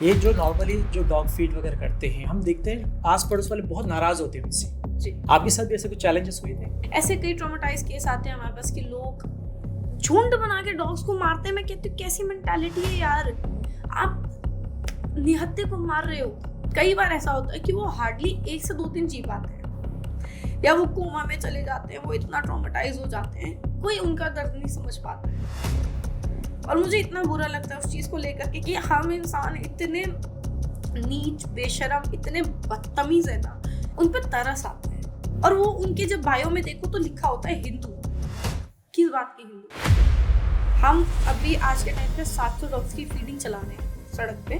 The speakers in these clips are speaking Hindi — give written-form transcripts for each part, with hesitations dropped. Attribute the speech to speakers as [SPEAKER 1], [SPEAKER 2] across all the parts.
[SPEAKER 1] ये जो नॉर्मली जो डॉग फीड वगैरह करते हैं, हम देखते हैं आस पड़ोस वाले बहुत नाराज होते हैं उनसे।
[SPEAKER 2] जी।
[SPEAKER 1] आपके साथ भी ऐसे कुछ चैलेंजेस हुए थे?
[SPEAKER 2] ऐसे कई ट्रॉमेटाइज केस आते हैं हमारे पास कि लोग झुंड बना के डॉग्स को मारते हैं। मैं कहती हूँ कैसी मेंटालिटी है यार, आप निहत्थे को मार रहे हो। कई बार ऐसा होता है कि वो हार्डली 1 से 2 दिन जी पाते हैं या वो कोमा में चले जाते हैं, वो इतना ट्रॉमेटाइज हो जाते हैं, कोई उनका दर्द नहीं समझ पाता है। और मुझे इतना बुरा लगता है उस चीज को लेकर के कि हम इंसान इतने नीच, बेशरम, इतने बदतमीज है ना, उन पर तरस आता है। और वो उनके जब बायो में देखो तो लिखा होता है हिंदू। किस बात की हिंदू? हम अभी आज के टाइम पे 700 डॉग्स की फीडिंग चला रहे हैं सड़क पे।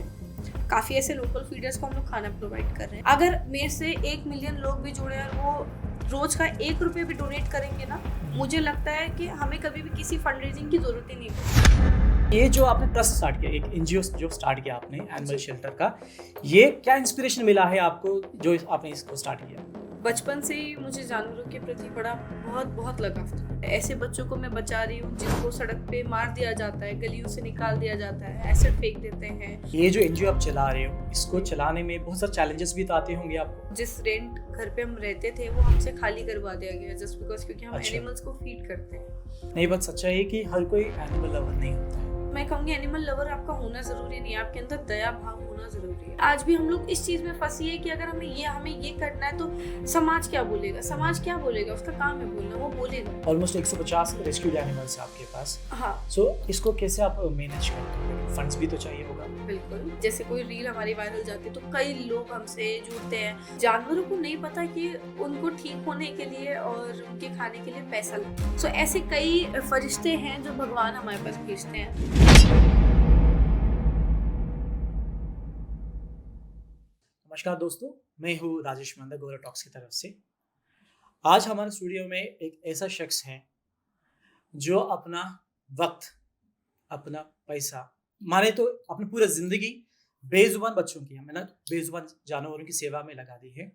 [SPEAKER 2] काफी ऐसे लोकल फीडर्स को हम लोग खाना प्रोवाइड कर रहे हैं। अगर मेरे से 1 मिलियन लोग भी जुड़े और वो रोज का 1 रुपये भी डोनेट करेंगे ना, मुझे लगता है कि हमें कभी भी किसी फंड रेजिंग की जरूरत ही नहीं पड़ेगी।
[SPEAKER 1] ये जो आपने ट्रस्ट स्टार्ट किया, एक एनजीओ जो स्टार्ट किया आपने एनिमल शेल्टर का, ये क्या इंस्पिरेशन मिला है आपको जो आपने इसको स्टार्ट किया?
[SPEAKER 2] बचपन से ही मुझे जानवरों के प्रति बड़ा बहुत लगाव था। ऐसे बच्चों को मैं बचा रही हूँ जिनको सड़क पे मार दिया जाता है, गलियों से निकाल दिया जाता है, एसिड फेंक देते हैं।
[SPEAKER 1] ये जो एनजीओ आप चला रहे हो, इसको चलाने में बहुत सारे चैलेंजेस भी तो आते होंगे आपको।
[SPEAKER 2] जिस रेंट घर पे हम रहते थे वो हमसे खाली करवा दिया गया जस्ट बिकॉज क्योंकि हम
[SPEAKER 1] अच्छा।
[SPEAKER 2] एनिमल्स को फीड करते हैं।
[SPEAKER 1] नहीं, बात सच्चाई है कि हर कोई एनिमल लवर नहीं होता है।
[SPEAKER 2] मैं कहूँगी एनिमल लवर आपका होना जरूरी नहीं है, आपके अंदर दया भाव होना जरूरी है। आज भी हम लोग इस चीज में फंसी है कि अगर हमें ये करना है तो समाज क्या बोलेगा, समाज क्या बोलेगा, उसका काम है बोलना, वो बोलेगा।
[SPEAKER 1] ऑलमोस्ट 150 रेस्क्यूड एनिमल्स है आपके पास।
[SPEAKER 2] हाँ।
[SPEAKER 1] सो इसको कैसे आप मैनेज करते हो? फंड्स भी तो चाहिए होगा।
[SPEAKER 2] बिल्कुल, जैसे कोई रील हमारी वायरल जाती है तो कई लोग हमसे जुड़ते हैं। जानवरों को नहीं पता कि उनको ठीक होने के लिए और उनके खाने के लिए पैसा लगता है। सो ऐसे कई फरिश्ते हैं जो भगवान हमारे पास भेजते हैं।
[SPEAKER 1] नमस्कार दोस्तों, मैं हूँ राजेश मंदा गोरा टॉक्स की तरफ से। आज हमारे स्टूडियो में एक ऐसा शख्स है जो अपना वक्त, अपना पैसा, माने तो अपनी पूरी जिंदगी बेजुबान बच्चों की, हमें ना बेजुबान जानवरों की सेवा में लगा दी है।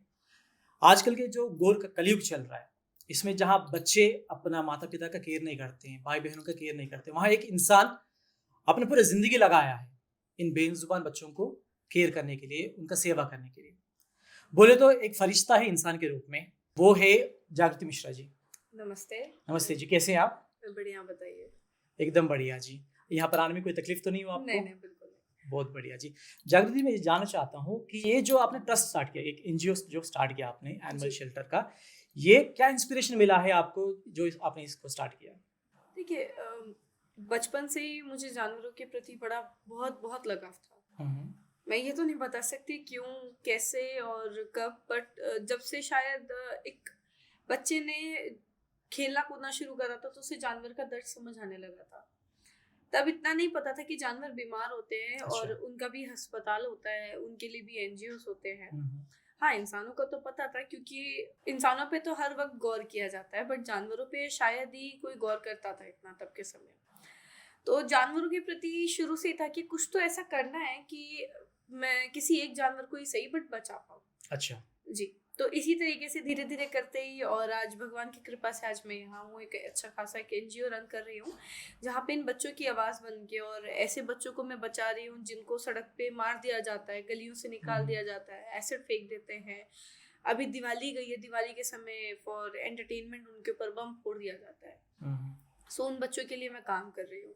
[SPEAKER 1] आजकल के जो गौर का कलयुग चल रहा है, इसमें जहाँ बच्चे अपना माता पिता का केयर नहीं करते हैं, भाई बहनों का केयर नहीं करते, वहाँ एक इंसान अपनी पूरी जिंदगी लगाया है इन बेजुबान बच्चों को केयर करने के लिए, उनका सेवा करने के लिए। बोले तो एक फरिश्ता है इंसान के रूप में, वो है जागृति मिश्रा जी।
[SPEAKER 2] नमस्ते।
[SPEAKER 1] नमस्ते जी, कैसे हैं आप?
[SPEAKER 2] बढ़िया, बताइए।
[SPEAKER 1] एकदम बढ़िया जी। यहाँ पर आने में कोई तकलीफ तो नहीं हुआ आपको?
[SPEAKER 2] नहीं, बिल्कुल नहीं।
[SPEAKER 1] बहुत बढ़िया जी। जागृति, मैं ये जानना चाहता हूँ कि ये जो आपने ट्रस्ट स्टार्ट किया, एक एनजीओ जो स्टार्ट किया आपने एनिमल शेल्टर का, ये क्या इंस्पिरेशन मिला है आपको जो आपने इसको स्टार्ट किया?
[SPEAKER 2] देखिए, बचपन से ही मुझे जानवरों के प्रति बड़ा बहुत लगाव था। मैं ये तो नहीं बता सकती क्यों, कैसे और कब, बट जब से शायद एक बच्चे ने खेलना कूदना शुरू करा था तो उसे जानवर का दर्द समझ आने लगा था। तब इतना नहीं पता था कि जानवर बीमार होते हैं।
[SPEAKER 1] अच्छा।
[SPEAKER 2] और उनका भी अस्पताल होता है, उनके लिए भी एनजीओस होते हैं। हाँ, इंसानों का तो पता था क्योंकि इंसानों पे तो हर वक्त गौर किया जाता है, बट जानवरों पे शायद ही कोई गौर करता था इतना तब के समय। तो जानवरों के प्रति शुरू से ही था कि कुछ तो ऐसा करना है कि मैं किसी एक जानवर को ही सही बट बचा पाऊँ।
[SPEAKER 1] अच्छा
[SPEAKER 2] जी। तो इसी तरीके से धीरे धीरे करते ही, और आज भगवान की कृपा से आज मैं यहाँ हूँ, एक अच्छा खासा एक एनजीओ रन कर रही हूँ जहाँ पे इन बच्चों की आवाज़ बन के और ऐसे बच्चों को मैं बचा रही हूँ जिनको सड़क पे मार दिया जाता है, गलियों से निकाल दिया जाता है, एसिड फेंक देते हैं। अभी दिवाली गई है, दिवाली के समय फॉर एंटरटेनमेंट उनके ऊपर बम फोड़ दिया जाता है। सो उन बच्चों के लिए मैं काम कर रही हूँ।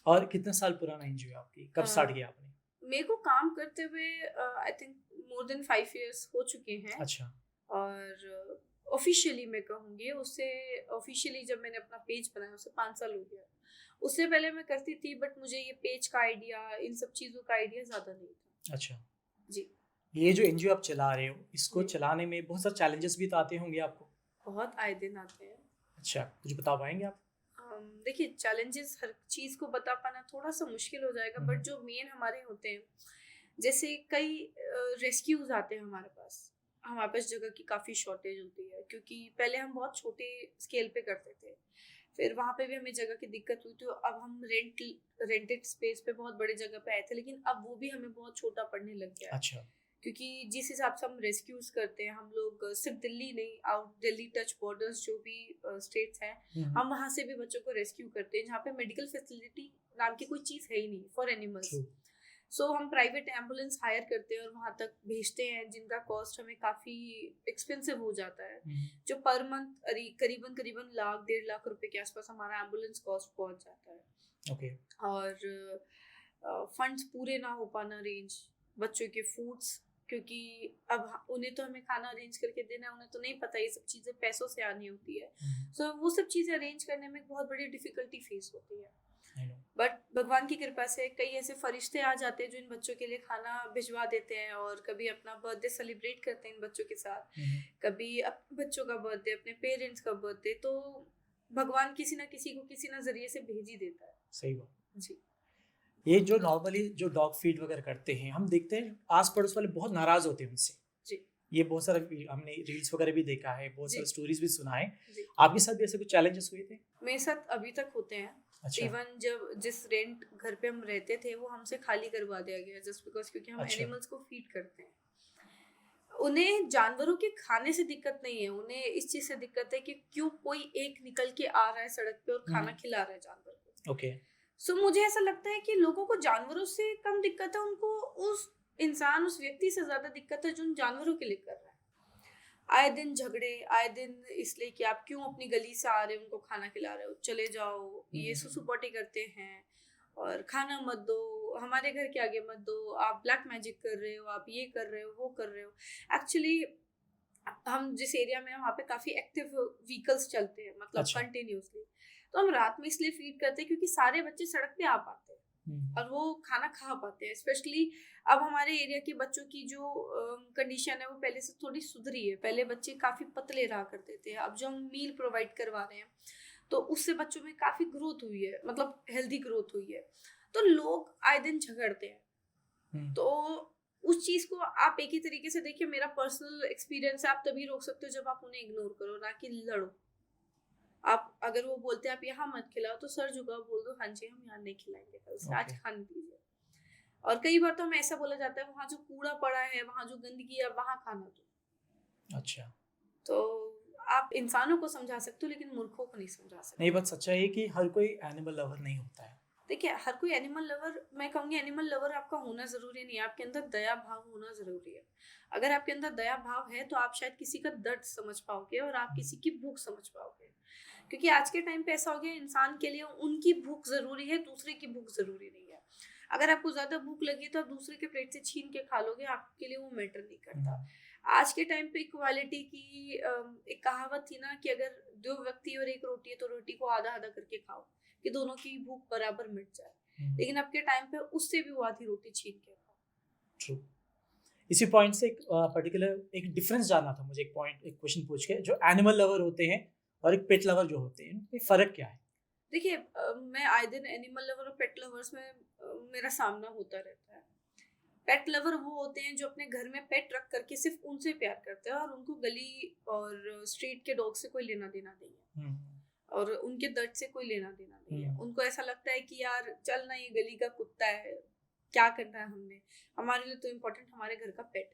[SPEAKER 1] और कितने साल पुराना एनजीओ आपकी, कब स्टार्ट किया आपने?
[SPEAKER 2] मेरे को काम करते हुए I think more than 5 years हो चुके हैं।
[SPEAKER 1] अच्छा।
[SPEAKER 2] और ऑफिशियली मैं कहूँगी, उससे ऑफिशियली जब मैंने अपना पेज बनाया उससे 5 साल हो गया। उससे पहले मैं करती थी बट मुझे ये पेज का आइडिया, इन सब चीज़ों का आइडिया ज़्यादा नहीं था।
[SPEAKER 1] अच्छा
[SPEAKER 2] जी।
[SPEAKER 1] ये जो एनजीओ आप चला रहे हो, इसको चलाने में बहुत सारे चैलेंजेस भी तो आते होंगे आपको।
[SPEAKER 2] बहुत आए दिन आते हैं।
[SPEAKER 1] अच्छा, कुछ बता पाएंगे आप?
[SPEAKER 2] देखिए, चैलेंजेस हर चीज़ को बता पाना थोड़ा सा मुश्किल हो जाएगा, बट जो मेन हमारे होते हैं, जैसे कई रेस्क्यूज आते हैं हमारे पास जगह की काफ़ी शॉर्टेज होती है क्योंकि पहले हम बहुत छोटे स्केल पे करते थे। फिर वहाँ पे भी हमें जगह की दिक्कत हुई तो अब हम रेंटेड स्पेस पे बहुत बड़ी जगह पे आए थे, लेकिन अब वो भी हमें बहुत छोटा पड़ने लग गया है।
[SPEAKER 1] अच्छा।
[SPEAKER 2] क्योंकि जिस हिसाब से हम रेस्क्यूज करते हैं, हम लोग सिर्फ दिल्ली नहीं, आउट दिल्ली टच बॉर्डर्स जो भी स्टेट्स हैं, हम वहाँ से भी बच्चों को रेस्क्यू करते हैं जहाँ पे मेडिकल फैसिलिटी नाम की कोई चीज़ है ही नहीं फॉर एनिमल्स। सो हम प्राइवेट एम्बुलेंस हायर करते हैं और वहाँ तक भेजते हैं, जिनका कॉस्ट हमें काफ़ी एक्सपेंसिव हो जाता है, जो पर मंथ करीबन करीबन 1.5 लाख रुपए के आसपास हमारा एम्बुलेंस कॉस्ट पहुँच जाता है।
[SPEAKER 1] ओके।
[SPEAKER 2] और फंड्स पूरे ना हो पाना अरेंज, बच्चों के फूड्स, क्योंकि अब उन्हें तो हमें खाना अरेंज करके देना है, उन्हें तो नहीं पता ये सब चीज़ें पैसों से आनी होती है। सो वो सब चीज़ें अरेंज करने में बहुत बड़ी डिफिकल्टी फेस होती है। बट भगवान की कृपा से कई ऐसे फरिश्ते आ जाते हैं जो इन बच्चों के लिए खाना भिजवा देते हैं और कभी अपना बर्थडे सेलिब्रेट करते हैं इन बच्चों के साथ, कभी अपने बच्चों का बर्थडे, अपने पेरेंट्स का बर्थडे, तो भगवान किसी ना किसी को किसी ना जरिए से भेज ही देता है।
[SPEAKER 1] सही बात
[SPEAKER 2] जी।
[SPEAKER 1] ये जो नॉर्मली जो डॉग फीड वगैरह करते हैं, हम देखते हैं आस पड़ोस वाले बहुत नाराज होते हैं उनसे
[SPEAKER 2] जी।
[SPEAKER 1] ये बहुत सारा हमने रील्स वगैरह भी देखा है, बहुत
[SPEAKER 2] जी।
[SPEAKER 1] सारे स्टोरीज भी सुना है।
[SPEAKER 2] जी।
[SPEAKER 1] आपके साथ भी ऐसे कुछ चैलेंजेस हुए थे?
[SPEAKER 2] मेरे साथ अभी तक होते हैं।
[SPEAKER 1] अच्छा।
[SPEAKER 2] इवन जब जिस रेंट घर पे हम रहते थे वो हमसे खाली करवा दिया गया जस्ट बिकॉज, क्योंकि हम
[SPEAKER 1] अच्छा।
[SPEAKER 2] एनिमल्स को फीड करते हैं। उन्हें जानवरों के खाने से दिक्कत नहीं है, उन्हें इस चीज से दिक्कत है कि क्यों कोई एक निकल के आ रहा है सड़क पे और खाना खिला रहा है जानवर को।
[SPEAKER 1] ओके।
[SPEAKER 2] सो मुझे ऐसा लगता है कि लोगों को जानवरों से कम दिक्कत है, उनको उस इंसान, उस व्यक्ति से ज्यादा दिक्कत है जो उन जानवरों के लिए कर रहा है। आए दिन झगड़े, आए दिन इसलिए कि आप क्यों अपनी गली से आ रहे हो, उनको खाना खिला रहे हो, चले जाओ, ये सुसुपोटी करते हैं और खाना मत दो, हमारे घर के आगे मत दो, आप ब्लैक मैजिक कर रहे हो, आप ये कर रहे हो, वो कर रहे हो। एक्चुअली हम जिस एरिया में, वहाँ पे काफी एक्टिव व्हीकल्स चलते हैं, मतलब
[SPEAKER 1] अच्छा।
[SPEAKER 2] कंटिन्यूसली, तो हम रात में इसलिए फीड करते हैं क्योंकि सारे बच्चे सड़क पे आ पाते हैं और वो खाना खा पाते हैं। स्पेशली अब हमारे एरिया के बच्चों की जो कंडीशन है वो पहले से थोड़ी सुधरी है। पहले बच्चे काफ़ी पतले रहा करते थे, अब जो हम मील प्रोवाइड करवा रहे हैं तो उससे बच्चों में काफ़ी ग्रोथ हुई है, मतलब हेल्दी ग्रोथ हुई है। तो लोग आए दिन झगड़ते हैं, तो उस चीज़ को आप एक ही तरीके से देखिए, मेरा पर्सनल एक्सपीरियंस है, आप तभी रोक सकते हो जब आप उन्हें इग्नोर करो, ना कि लड़ो। आप अगर वो बोलते हैं आप यहाँ मत खिलाओ, तो सर झुकाओ, बोल दो हाँ जी हम यहाँ नहीं खिलाएंगे कल से, आज खाने दीजिए। और कई बार तो हमें ऐसा बोला जाता है वहाँ जो कूड़ा पड़ा है, वहाँ जो गंदगी है, वहाँ खाना दो।
[SPEAKER 1] अच्छा।
[SPEAKER 2] तो आप इंसानों को समझा सकते हो लेकिन मूर्खों को नहीं समझा सकते।
[SPEAKER 1] नहीं, बात सच्चाई है कि हर कोई एनिमल लवर नहीं होता है।
[SPEAKER 2] देखिए, हर कोई एनिमल लवर, मैं कहूँगी एनिमल लवर आपका होना ज़रूरी नहीं है, आपके अंदर दया भाव होना ज़रूरी है। अगर आपके अंदर दया भाव है तो आप शायद किसी का दर्द समझ पाओगे और आप किसी की भूख समझ पाओगे। क्योंकि आज के टाइम पे ऐसा हो गया, इंसान के लिए उनकी भूख ज़रूरी है, दूसरे की भूख ज़रूरी नहीं है। अगर आपको ज़्यादा भूख लगी तो आप दूसरे के प्लेट से छीन के खा लोगे, आपके लिए वो मैटर नहीं करता। आज के टाइम पे इक्वालिटी की एक कहावत थी ना कि अगर 2 व्यक्ति और 1 रोटी है तो रोटी को आधा आधा करके खाओ कि दोनों की भूख बराबर मिट जाए। लेकिन अब के टाइम पे उससे भी वो आधी रोटी छीन के खाओ।
[SPEAKER 1] ट्रू। इसी पॉइंट से एक पर्टिकुलर एक डिफरेंस जानना था मुझे, एक क्वेश्चन पूछ के, जो एनिमल लवर होते हैं और एक पेट लवर जो होते हैं, इनमें फ़र्क क्या है?
[SPEAKER 2] देखिए, मैं आए दिन एनिमल लवर और पेट लवर्स में मेरा सामना होता रहता है। पेट लवर वो होते हैं जो अपने घर में पेट रख करके सिर्फ उनसे प्यार करते हैं और उनको गली और स्ट्रीट के डॉग से कोई लेना देना नहीं है और उनके दर्द से कोई लेना देना नहीं है। उनको ऐसा लगता है कि यार चल ना, ये गली का कुत्ता है, क्या करना है हमने, हमारे लिए तो इम्पोर्टेंट हमारे घर का पेट।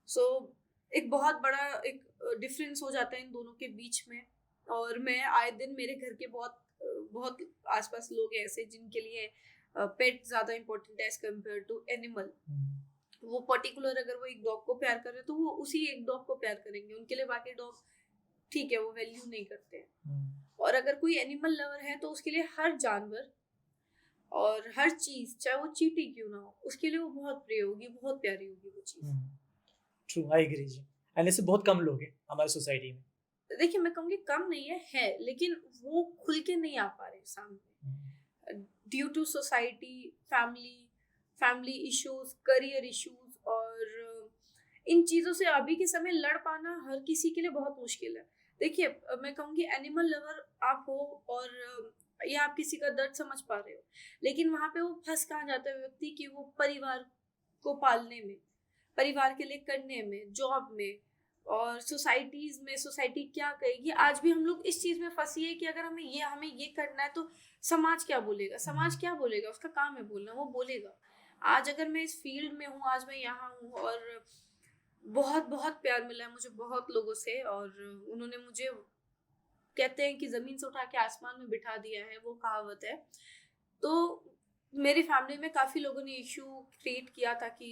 [SPEAKER 2] सो एक बहुत बड़ा एक डिफरेंस हो जाता है इन दोनों के बीच में। और मैं आए दिन मेरे घर के बहुत आसपास लोग ऐसे जिनके लिए पेट ज़्यादा इम्पोर्टेंट है एज कम्पेयर टू एनिमल। वो पर्टिकुलर अगर वो एक डॉग को प्यार कर रहे हैं तो वो उसी एक डॉग को प्यार करेंगे, उनके लिए बाकी डॉग ठीक है वो वैल्यू नहीं करते हैं। और अगर कोई एनिमल लवर है तो उसके लिए हर जानवर और हर चीज़, चाहे वो चींटी क्यों ना हो, उसके लिए वो बहुत प्रिय होगी, बहुत प्यारी होगी वो चीज़।
[SPEAKER 1] True, I agree ji. And ऐसे बहुत कम लोग हैं हमारी सोसाइटी में।
[SPEAKER 2] देखिए, मैं कहूँगी कम नहीं है, लेकिन वो खुल के नहीं आ पा रहे सामने due to society, family issues, career issues, और इन चीज़ों से अभी के समय लड़ पाना हर किसी के लिए बहुत मुश्किल है। देखिए, मैं कहूँगी एनिमल लवर आप हो और या आप किसी का दर्द समझ पा रहे हो, लेकिन वहाँ पे वो फंस कहाँ जाता है व्यक्ति कि वो परिवार को पालने में, परिवार के लिए करने में, जॉब में और सोसाइटीज में, सोसाइटी क्या कहेगी। आज भी हम लोग इस चीज़ में फंसी है कि अगर हमें ये करना है तो समाज क्या बोलेगा, समाज क्या बोलेगा, उसका काम है बोलना, वो बोलेगा। आज अगर मैं इस फील्ड में हूँ, आज मैं यहाँ हूँ और बहुत बहुत प्यार मिला है मुझे बहुत लोगों से, और उन्होंने मुझे, कहते हैं कि ज़मीन से उठा के आसमान में बिठा दिया है, वो कहावत है। तो मेरी फैमिली में काफ़ी लोगों ने इशू क्रिएट किया था कि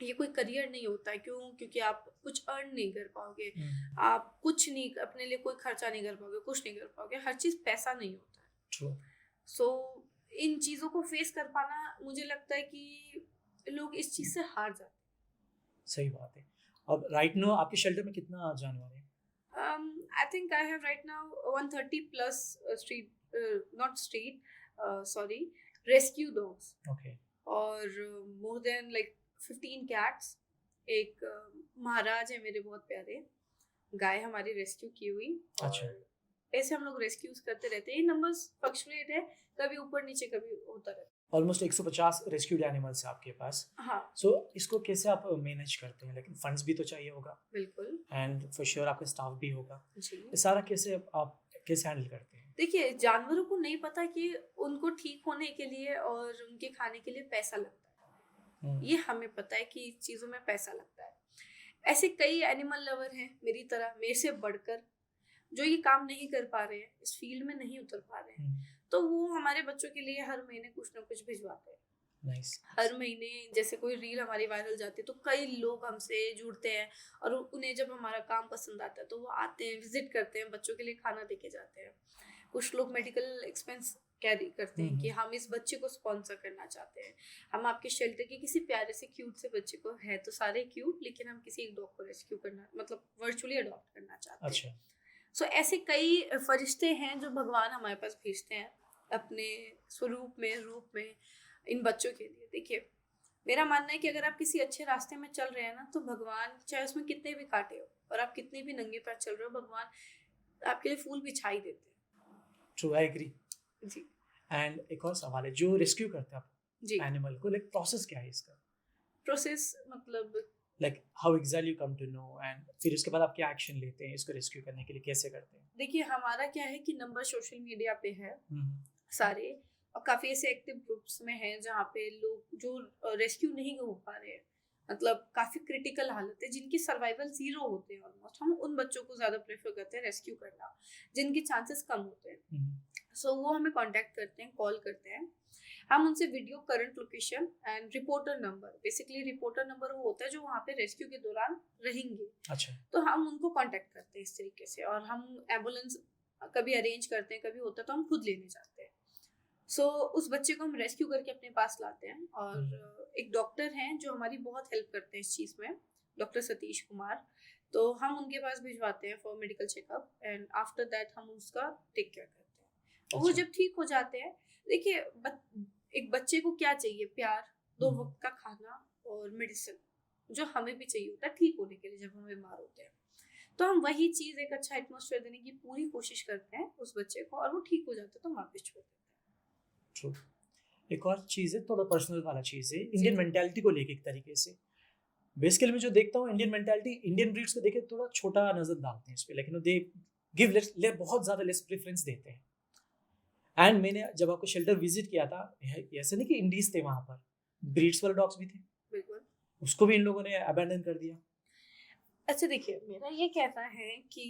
[SPEAKER 2] ये कोई करियर नहीं होता है। क्यों? क्योंकि आप कुछ अर्न नहीं कर पाओगे, आप कुछ नहीं, अपने लिए कोई खर्चा नहीं कर पाओगे, कुछ नहीं कर पाओगे, हर चीज़ पैसा नहीं होता है।
[SPEAKER 1] ट्रू।
[SPEAKER 2] सो इन चीज़ों को फेस कर पाना, मुझे लगता है कि लोग इस चीज़ से हार जाते
[SPEAKER 1] सही बात है। अब राइट नो आपके शेल्टर में कितना जानवर है?
[SPEAKER 2] हैं। I think I have right now 130 plus street, not street, sorry, rescue dogs,
[SPEAKER 1] okay.
[SPEAKER 2] और मोर देन लाइक 15 कैट्स। एक महाराज है मेरे बहुत प्यारे, गाय हमारी रेस्क्यू की हुई।
[SPEAKER 1] अच्छा।
[SPEAKER 2] और ऐसे हम लोग रेस्क्यूज करते रहते हैं। ये नंबर्स फ्लक्चुएट है, कभी ऊपर नीचे, कभी होता रहता
[SPEAKER 1] ऑलमोस्ट 150 रेस्क्यूड एनिमल्स है आपके पास।
[SPEAKER 2] है। हाँ,
[SPEAKER 1] सो इसको कैसे आप मैनेज करते हैं? लेकिन फंड्स भी तो चाहिए होगा,
[SPEAKER 2] बिल्कुल
[SPEAKER 1] एंड फॉर श्योर आपका स्टाफ भी होगा।
[SPEAKER 2] जी।
[SPEAKER 1] ये सारा कैसे आप कैसे हैंडल करते हैं?
[SPEAKER 2] देखिए, जानवरों को नहीं पता कि उनको ठीक होने के लिए और उनके खाने के लिए पैसा लगता है। ये हमें पता है कि चीज़ों में पैसा लगता है। ऐसे कई एनिमल लवर हैं मेरी तरह, मेरे से बढ़कर, जो ये काम नहीं कर पा रहे हैं, इस फील्ड में नहीं उतर पा रहे हैं, तो वो हमारे बच्चों के लिए हर महीने कुछ ना कुछ भिजवाते हैं।
[SPEAKER 1] नाइस।
[SPEAKER 2] हर महीने जैसे कोई रील हमारी वायरल जाती है तो कई लोग हमसे जुड़ते हैं, और उन्हें जब हमारा काम पसंद आता है तो वो आते हैं, विजिट करते हैं, बच्चों के लिए खाना देके जाते हैं। कुछ लोग मेडिकल एक्सपेंस कैरी करते हैं कि हम इस बच्चे को स्पॉन्सर करना चाहते हैं, हम आपके शेल्टर के किसी प्यारे से क्यूट से बच्चे को, है तो सारे क्यूट, लेकिन हम किसी एक डॉग को रेस्क्यू करना, मतलब वर्चुअली अडॉप्ट करना चाहते हैं।
[SPEAKER 1] अच्छा।
[SPEAKER 2] सो ऐसे कई फरिश्ते हैं जो भगवान हमारे पास भेजते हैं अपने स्वरूप में, रूप में, इन बच्चों के लिए। देखिए, मेरा मानना है कि अगर आप किसी अच्छे रास्ते में चल रहे हैं ना, तो भगवान चाहे उसमें कितने भी कांटे हो और आप कितने भी नंगे पैर चल रहे हो, भगवान आपके लिए फूल बिछाई देते हैं।
[SPEAKER 1] True, I agree.
[SPEAKER 2] Ji
[SPEAKER 1] and एक और सवाल है, जो रेस्क्यू करते हैं आप
[SPEAKER 2] जी।
[SPEAKER 1] एनिमल को, लाइक प्रोसेस क्या है इसका?
[SPEAKER 2] प्रोसेस मतलब
[SPEAKER 1] like how exactly you come to know, and फिर उसके बाद आप क्या एक्शन लेते हैं इसको रेस्क्यू करने के लिए, कैसे करते हैं?
[SPEAKER 2] देखिए, हमारा क्या है कि नंबर सोशल मीडिया पे है सारे, और काफ़ी ऐसे एक्टिव ग्रुप्स में हैं जहाँ पे लोग जो रेस्क्यू नहीं हो पा रहे हैं, मतलब काफ़ी क्रिटिकल हालत है, जिनकी सर्वाइवल ज़ीरो होते हैं ऑलमोस्ट, हम उन बच्चों को ज़्यादा प्रेफर करते हैं रेस्क्यू करना, जिनके चांसेस कम होते हैं। सो वो हमें कांटेक्ट करते हैं, कॉल करते हैं, हम उनसे video, current location and reporter number, basically reporter number वो होता है जो वहाँ पे रेस्क्यू के दौरान रहेंगे,
[SPEAKER 1] अच्छा।
[SPEAKER 2] तो हम उनको कांटेक्ट करते हैं इस तरीके से, और हम एम्बुलेंस कभी अरेंज करते हैं, कभी होता है तो हम खुद लेने जाते हैं। सो उस बच्चे को हम रेस्क्यू करके अपने पास लाते हैं, और एक डॉक्टर हैं जो हमारी बहुत हेल्प करते हैं इस चीज़ में, डॉक्टर सतीश कुमार, तो हम उनके पास भिजवाते हैं for medical checkup, and after that हम उसका टेक केयर करते हैं। और वो जब ठीक हो जाते हैं, देखिए एक बच्चे को क्या चाहिए? प्यार, 2 वक्त का खाना और मेडिसिन, जो हमें भी चाहिए होता है ठीक होने के लिए जब हम बीमार होते हैं। तो हम वही चीज़, एक अच्छा एटमॉस्फेयर देने की पूरी कोशिश करते हैं उस बच्चे को, और वो ठीक हो जाता है तो हम वापस छोड़ देते हैं।
[SPEAKER 1] ट्रू। एक और चीज़ है, थोड़ा पर्सनल वाला चीज़ है, इंडियन मेंटालिटी को लेके एक तरीके से। बेसिकली मैं जो देखता हूँ, इंडियन मेंटालिटी, इंडियन ब्रीड्स को देखे थोड़ा छोटा नजर डालते हैं इस पे, लेकिन दे गिव बहुत ज़्यादा लेस प्रेफरेंस देते हैं। एंड मैंने जब आपको शेल्टर विजिट किया था, ऐसे नहीं कि इंडीज थे वहाँ पर, ब्रीड्स वाले डॉग्स भी थे,
[SPEAKER 2] बिल्कुल,
[SPEAKER 1] उसको भी इन लोगों ने अबैंडन कर दिया।
[SPEAKER 2] अच्छा देखिए, मेरा ये कहना है कि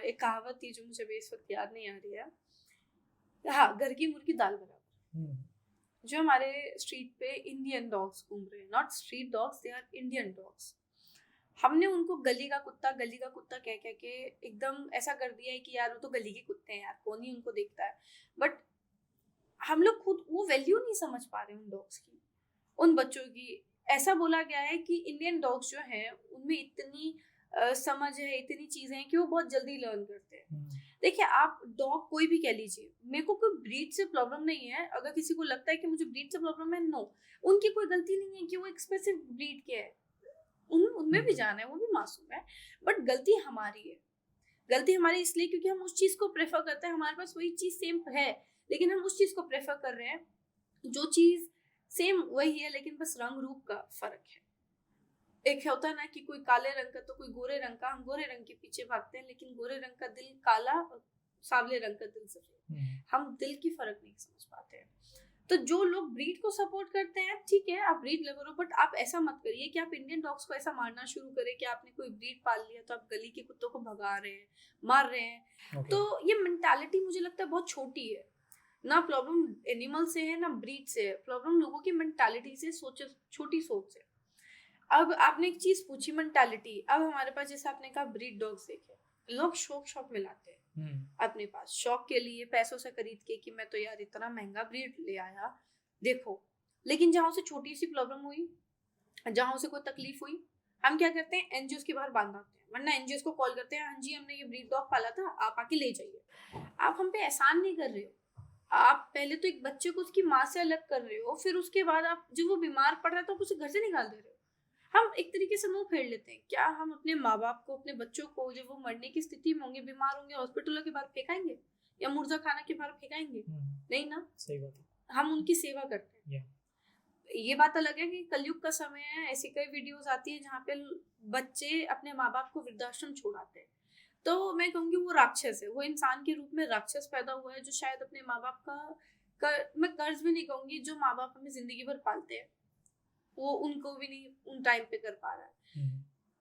[SPEAKER 2] एक कहावत थी जो मुझे अभी इस वक्त याद नहीं आ रही है, हाँ, घर की मुर्गी दाल बराबर। जो हमारे स्ट्रीट पे इंडियन डॉग्स घूम रहे हैं, not street dogs, they are Indian dogs, हमने उनको गली का कुत्ता कह कह के एकदम ऐसा कर दिया है कि यार वो तो गली के कुत्ते हैं यार, कौन ही उनको देखता है। बट हम लोग खुद वो वैल्यू नहीं समझ पा रहे उन डॉग्स की, उन बच्चों की। ऐसा बोला गया है कि इंडियन डॉग्स जो हैं उनमें इतनी समझ है, इतनी चीज़ें हैं कि वो बहुत जल्दी लर्न करते हैं। देखिए, आप डॉग कोई भी कह लीजिए, मेरे को कोई ब्रीड से प्रॉब्लम नहीं है, अगर किसी को लगता है कि मुझे ब्रीड से प्रॉब्लम है, नो, उनकी कोई गलती नहीं है कि वो एक स्पेसिफिक ब्रीड के है, उनमें भी जान है, वो भी मासूम है, बट गलती हमारी है। गलती हमारी इसलिए क्योंकि हम उस चीज़ को प्रेफर करते हैं, हमारे पास वही चीज़ सेम है, लेकिन हम उस चीज़ को प्रेफर कर रहे हैं, जो चीज़ सेम वही है, लेकिन बस रंग रूप का फर्क है। एक होता है ना कि कोई काले रंग का तो कोई गोरे रंग का, हम गोरे रंग के पीछे भागते हैं, लेकिन गोरे रंग का दिल काला और सांवले रंग का दिल सफेद, हम दिल की फर्क नहीं समझ पाते हैं। तो जो लोग ब्रीड को सपोर्ट करते हैं, ठीक है, आप ब्रीड लवर हो, बट आप ऐसा मत करिए कि आप इंडियन डॉग्स को ऐसा मारना शुरू करें कि आपने कोई ब्रीड पाल लिया तो आप गली के कुत्तों को भगा रहे हैं, मार रहे हैं। तो ये मेंटालिटी मुझे लगता है बहुत छोटी है। ना प्रॉब्लम एनिमल से है ना ब्रीड से है, प्रॉब्लम लोगों की मेंटालिटी से, छोटी सोच से। अब आपने एक चीज पूछी मेंटालिटी, अब हमारे पास जैसे आपने कहा ब्रीड डॉग्स देखे, लोग शौक में लाते हैं अपने पास, शौक के लिए पैसों से खरीद के कि मैं तो यार इतना महंगा ब्रीड ले आया देखो। लेकिन जहाँ उसे छोटी सी प्रॉब्लम हुई, जहाँ उसे कोई तकलीफ हुई, हम क्या करते हैं, एनजीओ के बाहर बांध आते हैं, वरना एनजीओ को कॉल करते हैं, हाँ जी हमने ये ब्रीड डॉग पाला था, आप आके ले जाइए। आप हम पे एहसान नहीं कर रहे हो, आप पहले तो एक बच्चे को उसकी माँ से अलग कर रहे हो, फिर उसके बाद आप जब वो बीमार पड़ रहा है तो आप उसे घर से निकाल दे रहे हो। हम एक तरीके से मुंह फेर लेते हैं। क्या हम अपने माँ बाप को, अपने बच्चों को जब वो मरने की स्थिति में होंगे, बीमार होंगे, हॉस्पिटलों के बाहर फेंकाएंगे या मुर्जा खाना के बाहर फेंकाएंगे? नहीं ना,
[SPEAKER 1] सही बात है।
[SPEAKER 2] हम उनकी सेवा करते हैं। ये बात अलग है कि कलयुग का समय है, ऐसी कई वीडियोस आती है जहाँ पे बच्चे अपने माँ बाप को वृद्धाश्रम छोड़ाते हैं। तो मैं कहूँगी वो राक्षस है, वो इंसान के रूप में राक्षस पैदा हुआ है, जो शायद अपने माँ बाप का मैं कर्ज भी नहीं कहूँगी, जो माँ बाप हमें जिंदगी भर पालते हैं वो उनको भी नहीं उन टाइम पे कर पा रहा है।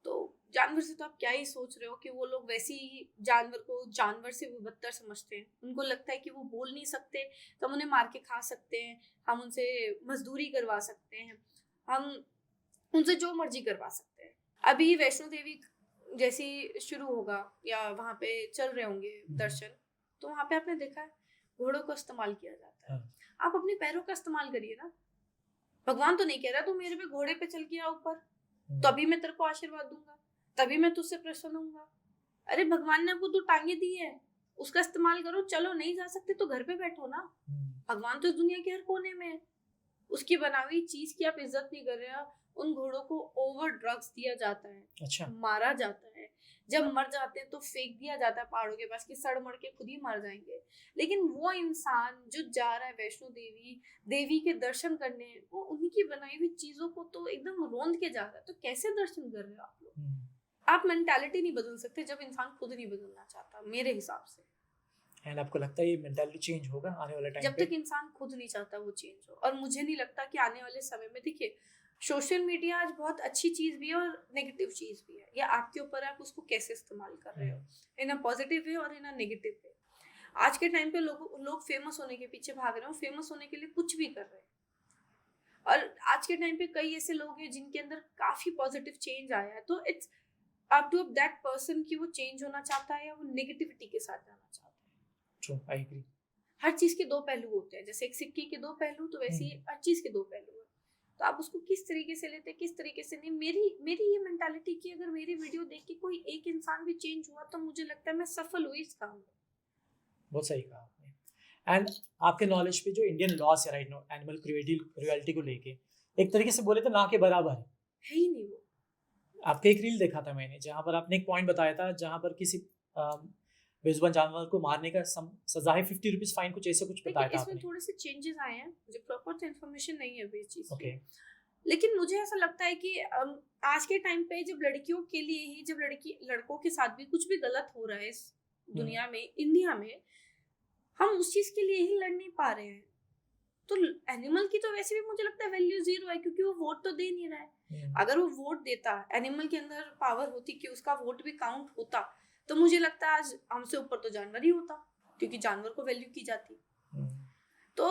[SPEAKER 2] तो जानवर से तो आप क्या ही सोच रहे हो कि वो लोग वैसे ही जानवर को जानवर से भी बदतर समझते हैं। उनको लगता है कि वो बोल नहीं सकते तो हम उन्हें मार के खा सकते हैं, हम उनसे मजदूरी करवा सकते हैं, हम उनसे जो मर्जी करवा सकते हैं। अभी वैष्णो देवी जैसी शुरू होगा या वहाँ पे चल रहे होंगे दर्शन, तो वहाँ पे आपने देखा है घोड़ों का इस्तेमाल किया जाता है। आप अपने पैरों का इस्तेमाल करिए ना। भगवान तो नहीं कह रहा तू मेरे पे घोड़े पे चल के आ ऊपर, तभी मैं तेरे को आशीर्वाद दूंगा, तभी मैं तुझसे प्रसन्न होऊंगा। अरे भगवान ने आपको दो टांगे दी है, उसका इस्तेमाल करो। चलो नहीं जा सकते तो घर पे बैठो ना। भगवान तो इस दुनिया के हर कोने में है, उसकी बनाई हुई चीज की आप इज्जत नहीं कर रहे हो। उन घोड़ों को ओवर ड्रग्स दिया जाता है, अच्छा, मारा जाता है, जब मर जाते हैं तो फेंक दिया जाता है पहाड़ों के पास कि सड़ मर के खुद ही मर जाएंगे। लेकिन वो इंसान जो जा रहा है वैष्णो देवी के दर्शन करने, वो उन्हीं की बनाई हुई चीजों को तो एकदम रोंद के जा रहा है। तो कैसे दर्शन कर रहे हो आप लोग? आप मेंटालिटी नहीं बदल सकते जब इंसान खुद नहीं बदलना चाहता, मेरे हिसाब से।
[SPEAKER 1] एंड आपको लगता है ये मेंटालिटी चेंज होगा आने वाले टाइम पे?
[SPEAKER 2] जब तक इंसान खुद नहीं चाहता वो चेंज हो। और मुझे नहीं लगता कि आने वाले समय में, देखिए सोशल मीडिया आज बहुत अच्छी चीज भी है और नेगेटिव चीज भी है, या आपके ऊपर आप उसको कैसे इस्तेमाल कर रहे हो, इन अ पॉजिटिव वे और इन अ नेगेटिव वे। आज के टाइम पे लोग फेमस होने के पीछे भाग रहे हो, फेमस होने के लिए कुछ भी कर रहे हैं। और आज के टाइम पे कई ऐसे लोग हैं जिनके अंदर काफी पॉजिटिव चेंज आया है, तो it's up to that person कि वो चेंज होना चाहता है या वो नेगेटिविटी के साथ जाना चाहता है।
[SPEAKER 1] True, I agree.
[SPEAKER 2] हर चीज के दो पहलू होते हैं, जैसे एक सिक्के के दो पहलू, तो वैसे ही हर चीज के दो पहलू है। तो आप उसको किस तरीके से लेते, किस तरीके से नहीं। मेरी ये मेंटालिटी कि अगर मेरी वीडियो देख के कोई एक इंसान भी चेंज हुआ तो मुझे लगता है मैं सफल हुई इस काम में।
[SPEAKER 1] बहुत सही कहा आपने। एंड आपके नॉलेज पे जो इंडियन लॉस है राइट नाउ एनिमल क्रुएल्टी को लेके, एक तरीके से बोले तो ना के बराबर है
[SPEAKER 2] ही नहीं वो।
[SPEAKER 1] आपका एक रील देखा था मैंने, जहाँ पर आपने एक पॉइंट बताया था, जहाँ पर किसी बेजुबान जानवर को मारने का सजा है 50 रुपीज फाइन, कुछ ऐसे कुछ बताया था आपने।
[SPEAKER 2] इसमें थोड़े से चेंजेस आए हैं, मुझे प्रॉपर इन्फॉर्मेशन नहीं है इस चीज की। लेकिन मुझे ऐसा लगता है कि आज के टाइम पे जब लड़कियों के लिए ही, जब लड़कों के साथ भी कुछ भी गलत हो रहा है इस दुनिया में, इंडिया में, हम उस चीज के लिए ही लड़ नहीं पा रहे हैं। तो एनिमल की तो वैसे भी मुझे लगता है वैल्यू जीरो है, क्योंकि वो वोट तो दे नहीं रहा है। अगर वो वोट देता, एनिमल के अंदर पावर होती कि उसका वोट भी काउंट होता, तो मुझे लगता है आज हमसे ऊपर तो जानवर ही होता, क्योंकि जानवर को वैल्यू की जाती। तो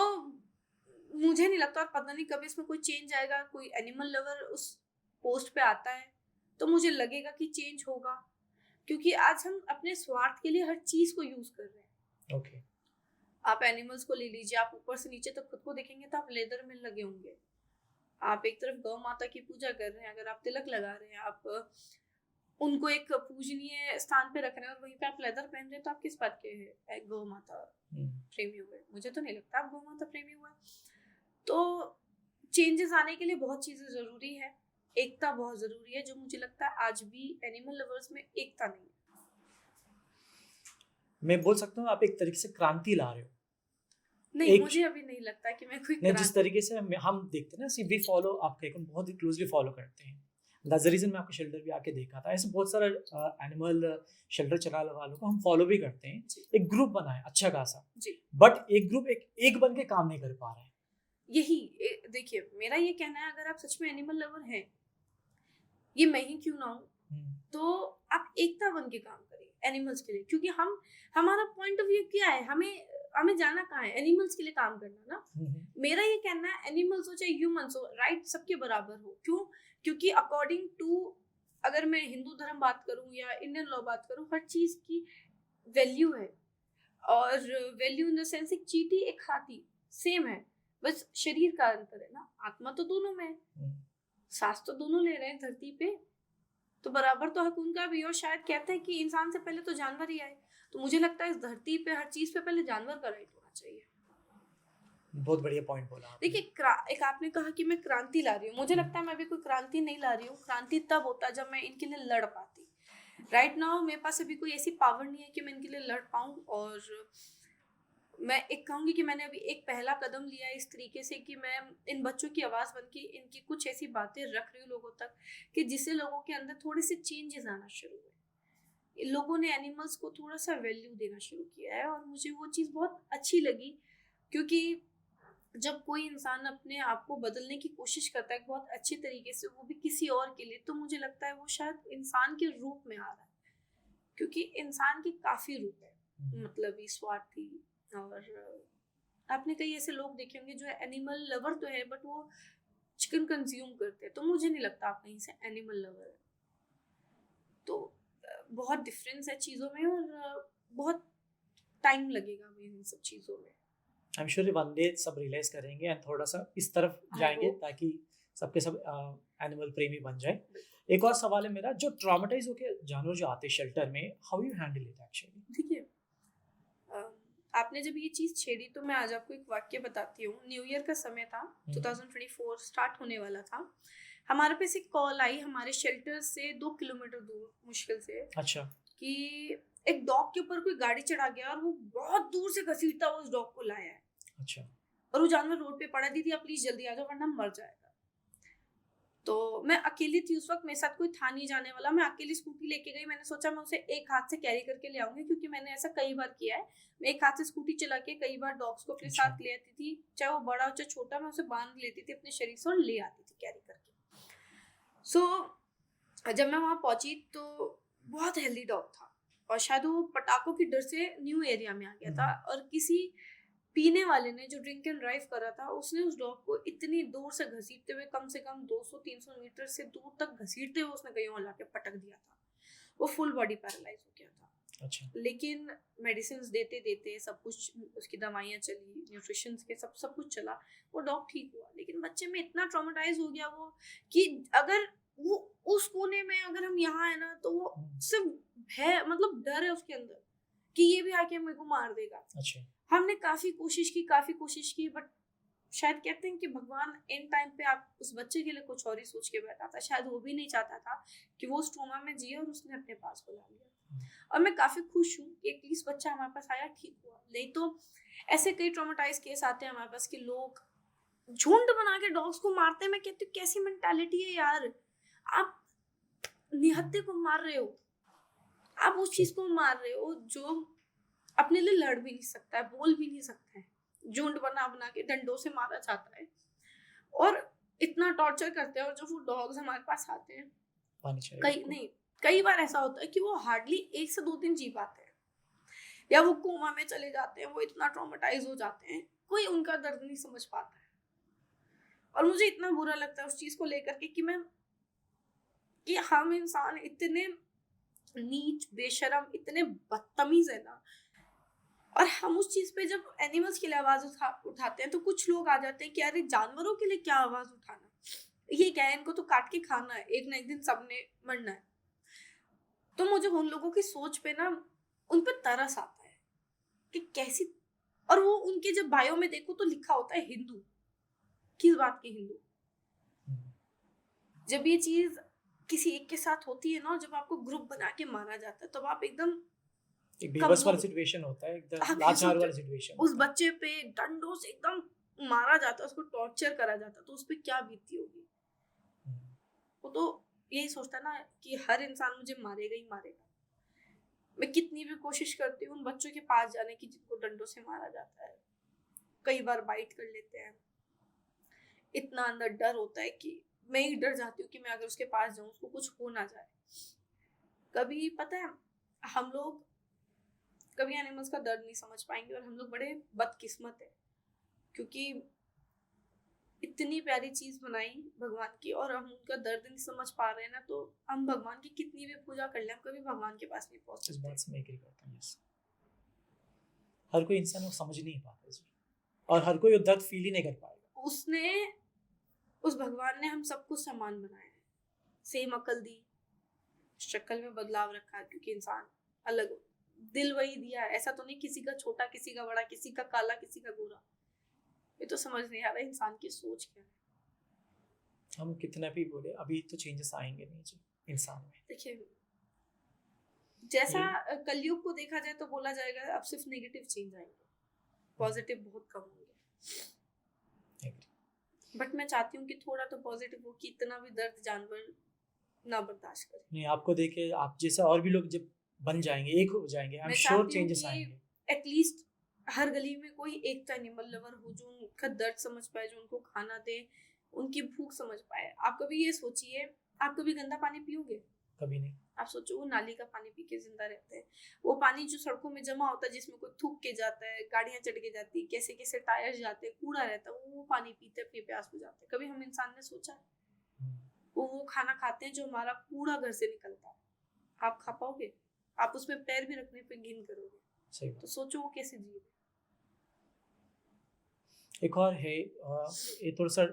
[SPEAKER 2] मुझे नहीं लगता, और पता नहीं कब इसमें कोई चेंज आएगा, कोई एनिमल लवर उस पोस्ट पे आता है तो मुझे लगेगा कि चेंज होगा, क्योंकि आज हम अपने स्वार्थ के लिए हर चीज को यूज कर रहे हैं। आप एनिमल्स को ले लीजिए, आप ऊपर से नीचे तक खुद को देखेंगे तो आप लेदर में लगे होंगे। आप एक तरफ गौ माता की पूजा कर रहे हैं, अगर आप तिलक लगा रहे हैं, आप उनको एक पूजनीय स्थान पे रख रहे हैं, और वहीं पे आप लेदर पहन रहे हैं, तो आप किस बात के गौ माता प्रेमी हुए? मुझे तो नहीं लगता आप गौ माता प्रेमी हुए। तो चेंजेस आने के लिए बहुत चीजें जरूरी है, एकता बहुत जरूरी है, जो मुझे लगता है आज भी एनिमल लवर्स में एकता नहीं है।
[SPEAKER 1] मैं बोल सकता हूँ आप एक तरीके से क्रांति ला रहे हो।
[SPEAKER 2] नहीं, मुझे अभी नहीं लगता कि मैं कोई
[SPEAKER 1] नहीं, जिस तरीके से हम देखते हैं ना, सी वी फॉलो आपके अकाउंट बहुत ही क्लोजली फॉलो करते हैं। दैट्स द रीजन मैं आपका शेल्टर भी आके देखा था। ऐसे बहुत सारा एनिमल शेल्टर चलाने वालों को हम फॉलो भी करते हैं। एक ग्रुप बना है अच्छा खासा, बट एक ग्रुप एक बन के काम नहीं कर पा रहा है।
[SPEAKER 2] यही देखिए, मेरा ये कहना है, अगर आप सच में एनिमल लवर हैं, ये मैं ही क्यों ना हूँ, तो आप एकता बन के काम करिए एनिमल्स के लिए, क्योंकि हमारा पॉइंट ऑफ व्यू क्या है, हमें जाना कहाँ है, एनिमल्स के लिए काम करना ना। मेरा ये कहना है एनिमल्स हो चाहे ह्यूमंस हो, राइट सबके बराबर हो। क्यों? क्योंकि अकॉर्डिंग टू, अगर मैं हिंदू धर्म बात करूं या इंडियन लॉ बात करूं, हर चीज की वैल्यू है। और वैल्यू इन द सेंस, एक चींटी एक हाथी सेम है, बस शरीर का अंतर है ना। आत्मा तो दोनों में है, सांस तो दोनों ले रहे हैं धरती पे, तो बराबर तो हक उनका भी। और शायद कहते हैं कि इंसान से पहले तो जानवर ही आए, तो मुझे लगता है इस धरती पे हर चीज पे पहले जानवर का राइट होना चाहिए।
[SPEAKER 1] बहुत बढ़िया पॉइंट बोला आपने।
[SPEAKER 2] देखिए, एक आपने कहा कि मैं क्रांति ला रही हूँ, मुझे लगता है मैं अभी कोई क्रांति नहीं ला रही हूँ। क्रांति तब होता जब मैं इनके लिए लड़ पाती। राइट नाउ मेरे पास अभी कोई ऐसी पावर नहीं है कि मैं इनके लिए लड़ पाऊँ। और मैं एक कहूँगी कि मैंने अभी एक पहला कदम लिया है इस तरीके से कि मैं इन बच्चों की आवाज़ बन के इनकी कुछ ऐसी बातें रख रही हूँ लोगों तक कि जिससे लोगों के अंदर थोड़े से चेंजेस आना शुरू हुए। लोगों ने एनिमल्स को थोड़ा सा वैल्यू देना शुरू किया है, और मुझे वो चीज़ बहुत अच्छी लगी। क्योंकि जब कोई इंसान अपने आप को बदलने की कोशिश करता है बहुत अच्छी तरीके से, वो भी किसी और के लिए, तो मुझे लगता है वो शायद इंसान के रूप में आ रहा है। क्योंकि इंसान के काफ़ी रूप है, मतलब स्वार्थी, और आपने कई ऐसे लोग देखे होंगे जो एनिमल लवर तो है, बट वो चिकन कंज्यूम करते हैं। तो मुझे नहीं लगता आप कहीं से एनिमल लवर है। तो बहुत डिफरेंस है चीज़ों में, और बहुत टाइम लगेगा हमें इन सब चीज़ों में।
[SPEAKER 1] I am sure one day सब रियलाइज करेंगे एंड थोड़ा सा इस तरफ जाएंगे ताकि सबके सब एनिमल प्रेमी बन जाए। एक और सवाल है मेरा, जो ट्रॉमेटाइज होके जानवर जो आते हैं शेल्टर में, how you handle it actually?
[SPEAKER 2] देखिए, आपने जब ये चीज़ छेड़ी तो मैं आज आपको एक वाक्य बताती हूँ। न्यू ईयर का समय था, 2024 स्टार्ट होने वाला था। हमारे पास एक कॉल आई हमारे शेल्टर से 2 किलोमीटर दूर मुश्किल से,
[SPEAKER 1] अच्छा,
[SPEAKER 2] कि एक डॉग के ऊपर कोई गाड़ी चढ़ा गया और वो बहुत दूर से घसीटता हुआ उस डॉग को लाया है।
[SPEAKER 1] अच्छा,
[SPEAKER 2] और वो जानवर रोड पे पड़ा, दीदी आप प्लीज जल्दी आ जाओ वरना मर जाएगा। तो मैं अकेली थी उस वक्त, मेरे साथ कोई था नहीं जाने वाला। मैं अकेली स्कूटी लेके गई। मैंने सोचा मैं उसे एक हाथ से कैरी करके ले आऊंगी, क्योंकि मैंने ऐसा कई बार किया है। मैं एक हाथ से स्कूटी चला के कई बार डॉग्स को अपने साथ ले आती थी, चाहे वो बड़ा हो चाहे छोटा, मैं उसे बांध लेती थी अपने शरीर से और ले आती थी कैरी करके। सो जब मैं वहाँ पहुंची तो बहुत हेल्दी डॉग था, और शायद वो पटाखों की डर से न्यू एरिया में आ गया था, और किसी पीने वाले ने जो ड्रिंक एंड ड्राइव करा था उसने उस डॉग को इतनी दूर से घसीटते हुए, कम से कम 200-300 मीटर से दूर तक घसीटते हुए उसने कहीं और लाके पटक दिया था। वो फुल बॉडी पैरालाइज हो गया था।
[SPEAKER 1] अच्छा।
[SPEAKER 2] लेकिन मेडिसिन देते देते सब कुछ, उसकी दवाइयाँ चली, न्यूट्रिशन के सब कुछ चला, वो डॉग ठीक हुआ। लेकिन बच्चे में इतना ट्रॉमेटाइज हो गया वो कि अगर वो उस कोने में, अगर हम यहाँ है ना, तो वो सिर्फ है, मतलब डर है उसके अंदर कि ये भी आके मेरे को मार देगा।
[SPEAKER 1] अच्छा।
[SPEAKER 2] हमने काफ़ी कोशिश की, बट शायद कहते हैं कि भगवान एंड टाइम पे आप उस बच्चे के लिए कुछ और ही सोच के बैठा था। शायद वो भी नहीं चाहता था कि वो उस ट्रॉमा में जिए, और उसने अपने पास बुला लिया। और मैं काफ़ी खुश हूँ कि एटलीस्ट बच्चा हमारे पास आया, ठीक हुआ। नहीं तो ऐसे कई ट्रॉमेटाइज केस आते हैं हमारे पास कि लोग झुंड बना के डॉग्स को मारते हैं। मैं कहती हूँ कैसी मेंटालिटी है यार, आप निहत्थे को मार रहे हो, आप उस चीज़ को मार रहे हो जो अपने लिए लड़ भी नहीं सकता है, बोल भी नहीं सकता है। झुंड बना बना के डंडों से मारा जाता है, और इतना टॉर्चर करते हैं। और जब वो डॉग्स हमारे पास आते हैं, कई बार ऐसा होता है कि वो हार्डली 1 से 2 दिन जी पाते हैं, या वो कोमा में चले जाते हैं, वो इतना ट्रॉमेटाइज हो जाते हैं, कोई उनका दर्द नहीं समझ पाता है। और मुझे इतना बुरा लगता है उस चीज़ को लेकर के कि हम इंसान इतने नीच, बेशरम, इतने बदतमीज है ना। और हम उस चीज़ पे जब एनिमल्स के लिए आवाज़ उठाते हैं तो कुछ लोग आ जाते हैं कि अरे जानवरों के लिए क्या आवाज़ उठाना, ये क्या है, इनको तो काट के खाना है, एक ना एक दिन सबने मरना है। तो मुझे उन लोगों की सोच पे ना, उन पे तरस आता है कि कैसी। और वो उनके जब बायो में देखो तो लिखा होता है हिंदू। किस बात के हिंदू? जब ये चीज़ किसी एक के साथ होती है ना, जब आपको ग्रुप बना के मारा जाता है, तब आप एकदम
[SPEAKER 1] एक बेबस वाला सिचुएशन होता है, एकदम लाचार वाला सिचुएशन।
[SPEAKER 2] उस बच्चे पे डंडों से एकदम मारा जाता है, उसको टॉर्चर करा जाता है, तो उस पे क्या बीती होगी। वो तो यही सोचता है ना कि हर इंसान मुझे मारेगा ही मारेगा। मैं कितनी भी कोशिश करती हूँ उन बच्चों के पास जाने की जिनको डंडों से मारा जाता है। कई बार बाइट कर लेते हैं, इतना अंदर डर होता है कि मैं ही डर जाती हूँ कि मैं अगर उसके पास जाऊँ उसको कुछ हो ना जाए। कभी पता है हम लोग कभी एनिमल्स का दर्द नहीं समझ पाएंगे, और हम लोग बड़े बदकिस्मत है क्योंकि इतनी प्यारी चीज बनाई भगवान की और हम उनका दर्द नहीं समझ पा रहे हैं ना, तो हम भगवान की कितनी भी पूजा कर ले हम कभी भगवान के पास नहीं पहुंच
[SPEAKER 1] इस
[SPEAKER 2] सकते।
[SPEAKER 1] बात से मैं एग्री करता हूँ। यस, हर कोई इंसान वो समझ नहीं पाता जी, और हर कोई वो दर्द फील ही नहीं कर पाएगा।
[SPEAKER 2] उसने उस भगवान ने हम सबको समान बनाया है, सेम अकल दी, शक्ल में बदलाव रखा है क्योंकि इंसान अलग हो, दिल वही दिया है। ऐसा तो नहीं किसी का छोटा किसी का बड़ा, किसी का काला किसी का गोरा। ये तो समझ नहीं आ रहा इंसान की सोच क्या है।
[SPEAKER 1] हम कितना भी बोले अभी तो चेंजेस आएंगे नहीं जी इंसान में।
[SPEAKER 2] देखिए जैसा कलयुग को देखा जाए तो बोला जाएगा अब सिर्फ नेगेटिव चेंज आएंगे, पॉजिटिव बहुत कम होंगे। बट मैं चाहती हूँ कि थोड़ा तो पॉजिटिव हो, कि इतना भी दर्द जानवर ना बर्दाश्त करे।
[SPEAKER 1] नहीं, आपको देखे आप जैसा और भी लोग जब बन जाएंगे, एक हो जाएंगे, आई एम श्योर चेंजेस आएंगे।
[SPEAKER 2] एटलीस्ट हर गली में कोई एक तो एनिमल लवर हो जो उनका दर्द समझ पाए, जो उनको खाना दे, उनकी भूख समझ पाए। आप कभी ये सोचिए, आप कभी गंदा पानी पियोगे?
[SPEAKER 1] कभी नहीं।
[SPEAKER 2] आप सोचो वो नाली का पानी पी के जिंदा रहते हैं, वो पानी जो सड़कों में जमा होता है जिसमें कोई थूक के जाता है, गाड़ियां चढ़ के जाती है, कैसे कैसे टायर जाते हैं, कूड़ा रहता है, वो पानी पीते अपनी प्यास बुझाते हैं। कभी हम इंसान ने सोचा वो खाना खाते हैं जो हमारा कूड़ा घर से निकलता है, आप खा पाओगे? आप उसमें पैर भी रखने पे घिन करोगे।
[SPEAKER 1] सही
[SPEAKER 2] तो सोचो वो कैसे जिए।
[SPEAKER 1] एक और है, ये थोड़ा सा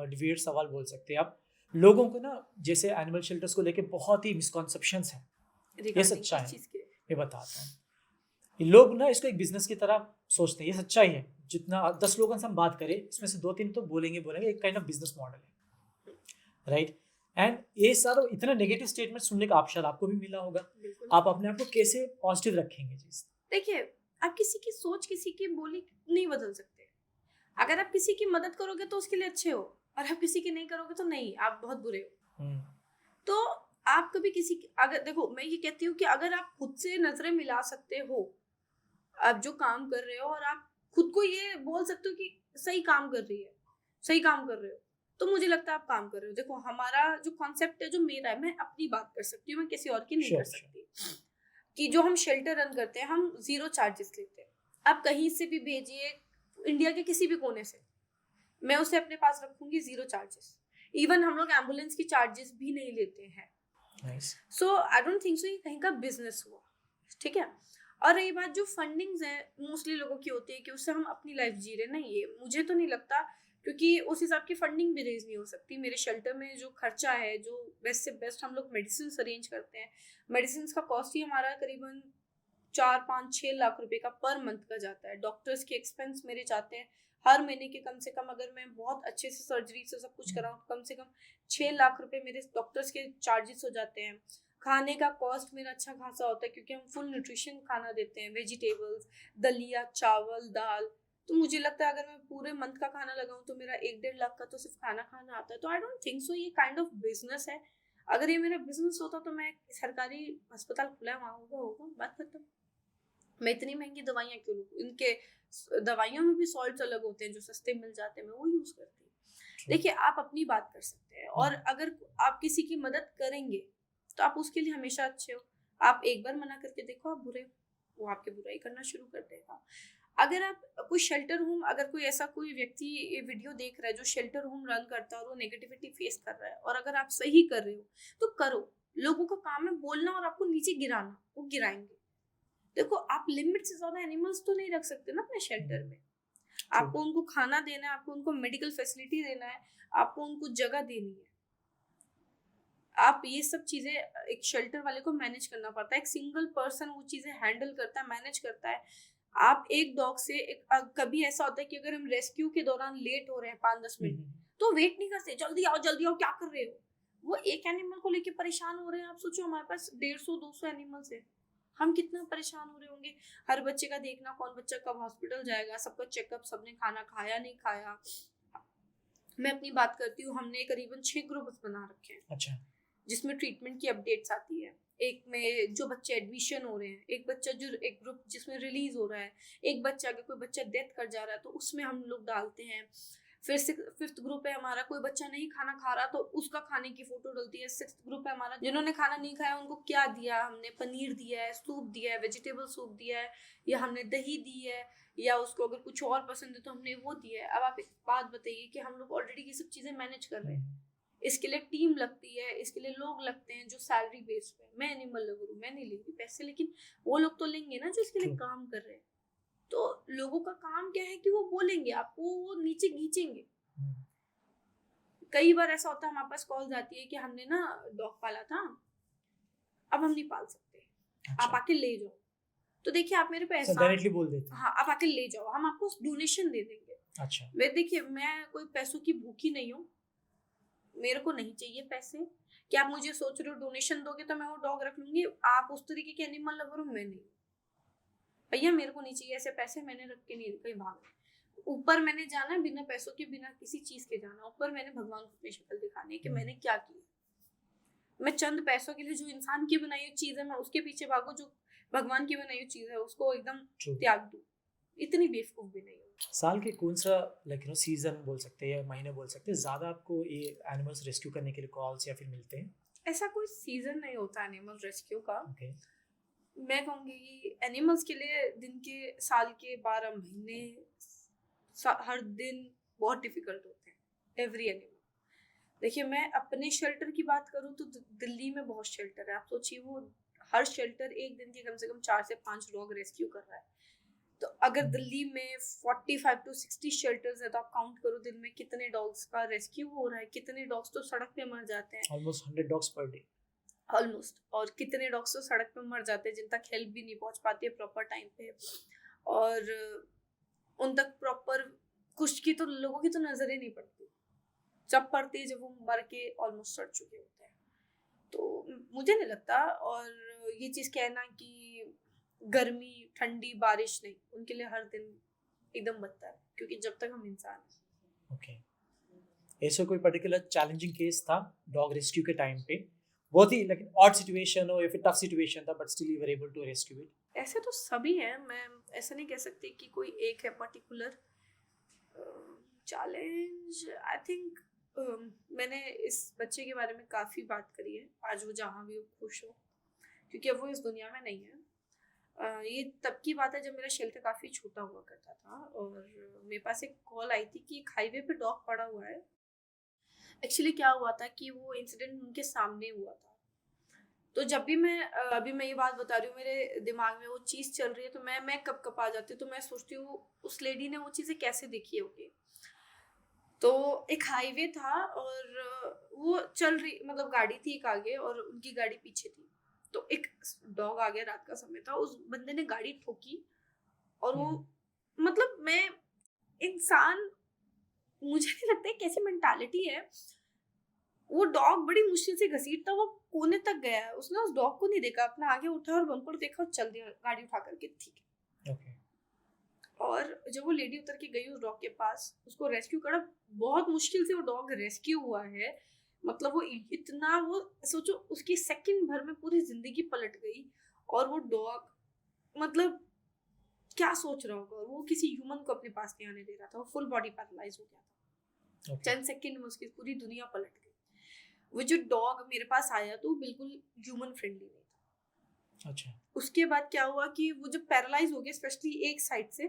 [SPEAKER 1] डिविएट सवाल बोल सकते हैं आप। लोगों को ना जैसे एनिमल शेल्टर्स को लेके बहुत ही मिसकॉन्सेप्शंस हैं, ये सच्चा है, मैं बताता हूँ। लोग ना इसको एक बिजनेस की तरह सोचते हैं, ये सच्चाई है। जितना 10 लोगों से हम बात करें इसमें से 2-3 तो बोलेंगे एक काइंड ऑफ बिजनेस मॉडल है, राइट। एंड ये सारा इतना नेगेटिव स्टेटमेंट सुनने का शायद आपको भी मिला होगा। आप अपने आप को कैसे पॉजिटिव रखेंगे जी?
[SPEAKER 2] देखिए आप किसी की सोच, किसी की बोली नहीं बदल सकते। अगर आप किसी की मदद करोगे तो उसके लिए अच्छे हो, और आप किसी की नहीं करोगे तो नहीं, आप बहुत बुरे हो। तो आप कभी किसी की, अगर देखो मैं ये कहती हूँ कि अगर आप खुद से नजरें मिला सकते हो, आप जो काम कर रहे हो, और आप खुद को ये बोल सकते हो कि सही काम कर रही है, सही काम कर रहे हो, तो मुझे लगता है आप काम कर रहे हो। देखो हमारा जो कॉन्सेप्ट है, जो मेरा है, मैं अपनी बात कर सकती हूँ, मैं किसी और की नहीं कर सकती। कि जो हम शेल्टर रन करते हैं हम 0 चार्जेस लेते हैं। आप कहीं से भी भेजिए, इंडिया के किसी भी कोने से, मैं उसे अपने पास रखूंगी 0 चार्जेस। इवन हम लोग एम्बुलेंस की चार्जेस भी नहीं लेते हैं। सो आई डोंट थिंक सो ये कहीं का बिजनेस हुआ, ठीक है। और रही बात जो फंडिंग्स है, मोस्टली लोगों की होती है कि उससे हम अपनी लाइफ जी रहे, नहीं, ये मुझे तो नहीं लगता, क्योंकि उस हिसाब की फंडिंग भी रेज नहीं हो सकती। मेरे शेल्टर में जो खर्चा है, जो बेस्ट से बेस्ट हम लोग मेडिसिन अरेंज करते हैं, मेडिसिन का कॉस्ट ही हमारा करीबन 4-5-6 लाख रुपए का पर मंथ का जाता है। डॉक्टर्स के एक्सपेंस मेरे जाते हैं हर महीने के कम से कम, अगर मैं बहुत अच्छे से सर्जरी से सब कुछ कराऊँ, कम से कम 6 लाख रुपए मेरे डॉक्टर्स के चार्जेस हो जाते हैं। खाने का कॉस्ट मेरा अच्छा खासा होता है क्योंकि हम फुल न्यूट्रिशन खाना देते हैं, वेजिटेबल्स, दलिया, चावल, दाल। तो मुझे लगता है अगर मैं पूरे मंथ का खाना लगाऊं तो मेरा 1-1.5 लाख का तो सिर्फ खाना खाना आता है। तो आई डोंट थिंक सो ये काइंड ऑफ बिजनेस है। अगर ये मेरा बिजनेस होता तो मैं सरकारी अस्पताल खुला है, वहाँ होगा, बात खत्म। मैं इतनी महंगी दवाइयाँ क्यों लूँ? इनके दवाइयों में भी सॉल्ट्स अलग होते हैं जो सस्ते मिल जाते हैं, मैं वो यूज करती हूँ। देखिए आप अपनी बात कर सकते हैं, और अगर आप किसी की मदद करेंगे तो आप उसके लिए हमेशा अच्छे हो। आप एक बार मना करके देखो आप बुरे हो, वो आपके बुराई करना शुरू कर देगा। अगर आप कोई शेल्टर होम, अगर कोई ऐसा कोई व्यक्ति ये वीडियो देख रहा है जो शेल्टर होम रन करता है और वो नेगेटिविटी फेस कर रहा है, और अगर आप सही कर रहे हो तो करो। लोगों का काम है बोलना और आपको नीचे गिराना, वो गिराएंगे। देखो आप लिमिट से ज्यादा एनिमल्स तो नहीं रख सकते ना अपने शेल्टर में। आपको उनको खाना देना है, आपको उनको मेडिकल फैसिलिटी देना है, आपको उनको जगह देनी है। आप ये सब चीजें एक शेल्टर वाले को मैनेज करना पड़ता है। एक सिंगल पर्सन वो चीजें हैंडल करता है, मैनेज करता है। आप एक डॉग से कभी ऐसा होता है कि अगर हम रेस्क्यू के दौरान लेट हो रहे हैं 5-10 मिनट, तो वेट नहीं करते, जल्दी आओ क्या कर रहे हो। वो एक एनिमल को लेके परेशान हो रहे हैं। आप सोचो हमारे पास 150-200 एनिमल्स है, हम कितना परेशान हो रहे होंगे। हर बच्चे का देखना, कौन बच्चा कब हॉस्पिटल जाएगा, सबका चेकअप, सबने खाना खाया नहीं खाया। मैं अपनी बात करती हूँ, हमने करीबन 6 ग्रुप्स बना रखे हैं। अच्छा। जिसमें ट्रीटमेंट की अपडेट्स आती है। एक में जो बच्चे एडमिशन हो रहे हैं, एक ग्रुप जिसमें रिलीज हो रहा है, एक बच्चा, अगर कोई बच्चा डेथ कर जा रहा है तो उसमें हम लोग डालते हैं। फिर फिफ्थ ग्रुप है हमारा, कोई बच्चा नहीं खाना खा रहा तो उसका खाने की फोटो डलती है। सिक्स्थ ग्रुप है हमारा, जिन्होंने खाना नहीं खाया उनको क्या दिया हमने, पनीर दिया है, सूप दिया है, वेजिटेबल सूप दिया है, या हमने दही दी है, या उसको अगर कुछ और पसंद है तो हमने वो दिया है। अब आप एक बात बताइए कि हम लोग ऑलरेडी ये सब चीजें मैनेज कर रहे हैं, इसके लिए टीम लगती है, इसके लिए लोग लगते हैं जो सैलरी बेस पे। मैं एनिमल लवर हूँ, मैं नहीं लेंगी पैसे, लेकिन वो लोग तो लेंगे ना जो इसके लिए काम कर रहे हैं। तो लोगों का काम क्या है कि वो बोलेंगे आपको, वो नीचे खींचेंगे। कई बार ऐसा होता है हमारे पास कॉल्स आती है कि हमने ना डॉग पाला था, अब हम नहीं पाल सकते, आप आके ले जाओ। तो देखिए आप मेरे पे
[SPEAKER 1] डायरेक्टली बोल देते हैं,
[SPEAKER 2] हाँ आप आके ले जाओ, हम आपको डोनेशन दे देंगे।
[SPEAKER 1] अच्छा,
[SPEAKER 2] मैं देखिए मैं कोई पैसों की भूखी नहीं हूँ, मेरे को नहीं चाहिए पैसे कि आप मुझे सोच रहे हो डोनेशन दोगे तो मैं वो डॉग रख लूंगी। आप उस तरीके के एनिमल लवर हो, मैं नहीं। भैया मेरे को नहीं चाहिए ऐसे पैसे, मैंने रख के नहीं कहीं भागना। ऊपर मैंने जाना है बिना पैसों के, बिना किसी चीज के जाना। ऊपर मैंने भगवान को अपनी शक्ल दिखानी है कि मैंने क्या किया। मैं चंद पैसों के लिए जो इंसान की बनाई हुई चीज है मैं उसके पीछे भागू, जो भगवान की बनाई हुई चीज है उसको एकदम त्याग दूं, इतनी बेवकूफ भी नहीं हूँ।
[SPEAKER 1] साल के कौन सा सीजन बोल सकते हैं या महीने बोल सकते हैं ज्यादा आपको ये एनिमल्स रेस्क्यू करने के लिए कॉल्स या फिर मिलते हैं?
[SPEAKER 2] ऐसा कोई सीजन नहीं होता एनिमल रेस्क्यू का।
[SPEAKER 1] okay.
[SPEAKER 2] मैं कहूँगी एनिमल्स के लिए दिन के साल के 12 महीने हर दिन बहुत डिफिकल्ट होते हैं, एवरी एनिमल। देखिए मैं अपने शेल्टर की बात करूँ तो दिल्ली में बहुत शेल्टर है। आप सोचिए वो हर शेल्टर एक दिन के कम से कम 4 से 5 डॉग रेस्क्यू कर रहा है। तो अगर दिल्ली में 45 to 60 शेल्टर्स है तो आप काउंट करो दिन में कितने डॉग्स का रेस्क्यू हो रहा है। कितने डॉग्स तो सड़क पे मर जाते हैं,
[SPEAKER 1] almost 100 dogs per day
[SPEAKER 2] almost. और कितने डॉग्स तो सड़क पे मर जाते हैं जिन तक हेल्प भी नहीं पहुंच पाती है प्रॉपर टाइम पे, और उन तक प्रॉपर कुछ की तो लोगों की तो नजर ही नहीं पड़ती। जब पड़ती है जब वो मर के ऑलमोस्ट सड़ चुके होते हैं। तो मुझे नहीं लगता, और ये चीज कहना कि गर्मी ठंडी बारिश नहीं, उनके लिए हर दिन एकदम बदतर है, क्योंकि जब तक हम इंसान हैं।
[SPEAKER 1] ओके, ऐसा कोई पर्टिकुलर चैलेंजिंग केस था डॉग रेस्क्यू के टाइम पे, बहुत ही लेकिन ऑड सिचुएशन हो या फिर टफ सिचुएशन था but still you were able to rescue it?
[SPEAKER 2] ऐसे तो सभी हैं, मैं ऐसा नहीं कह सकती कि कोई एक है पर्टिकुलर चैलेंज। आई थिंक मैंने इस बच्चे के बारे में काफ़ी बात करी है। आज वो जहाँ भी हो खुश हो, क्योंकि अब वो इस दुनिया में नहीं है। ये तब की बात है जब मेरा शेल्टर काफ़ी छोटा हुआ करता था, और मेरे पास एक कॉल आई थी कि एक हाईवे पे डॉग पड़ा हुआ है। एक्चुअली क्या हुआ था कि वो इंसिडेंट उनके सामने हुआ था। तो जब भी मैं अभी मैं ये बात बता रही हूँ, मेरे दिमाग में वो चीज़ चल रही है तो मैं कब आ जाती हूँ। तो मैं सोचती हूँ उस लेडी ने वो चीज़ें कैसे देखी होगी। तो एक हाईवे था और वो चल रही, मतलब गाड़ी थी एक आगे और उनकी गाड़ी पीछे थी। तो एक डॉग आ गया, रात का समय था, उस बंदे ने गाड़ी ठोकी और वो, मतलब मैं इंसान, मुझे नहीं लगता है कैसी मेंटालिटी है। वो डॉग बड़ी मुश्किल से घसीटता वो कोने तक गया है, उसने उस डॉग को नहीं देखा, अपना आगे उठा और बम्पर देखा और चल दिया गाड़ी उठा करके, ठीक है।
[SPEAKER 1] okay.
[SPEAKER 2] और जब वो लेडी उतर के गई उस डॉग के पास, उसको रेस्क्यू करा, बहुत मुश्किल से वो डॉग रेस्क्यू हुआ है। मतलब वो इतना, वो सोचो उसकी सेकंड भर में पूरी जिंदगी पलट गई। और वो डॉग मतलब क्या सोच रहा होगा, वो किसी ह्यूमन को अपने पास नहीं आने दे रहा था, वो फुल बॉडी पैरालाइज हो गया था। चंद सेकंड में उसकी पूरी दुनिया पलट गई। वो जो डॉग मेरे पास आया तो बिल्कुल ह्यूमन फ्रेंडली नहीं था।
[SPEAKER 1] अच्छा।
[SPEAKER 2] उसके बाद क्या हुआ कि वो जब पैरालाइज हो गया स्पेशली एक साइड से,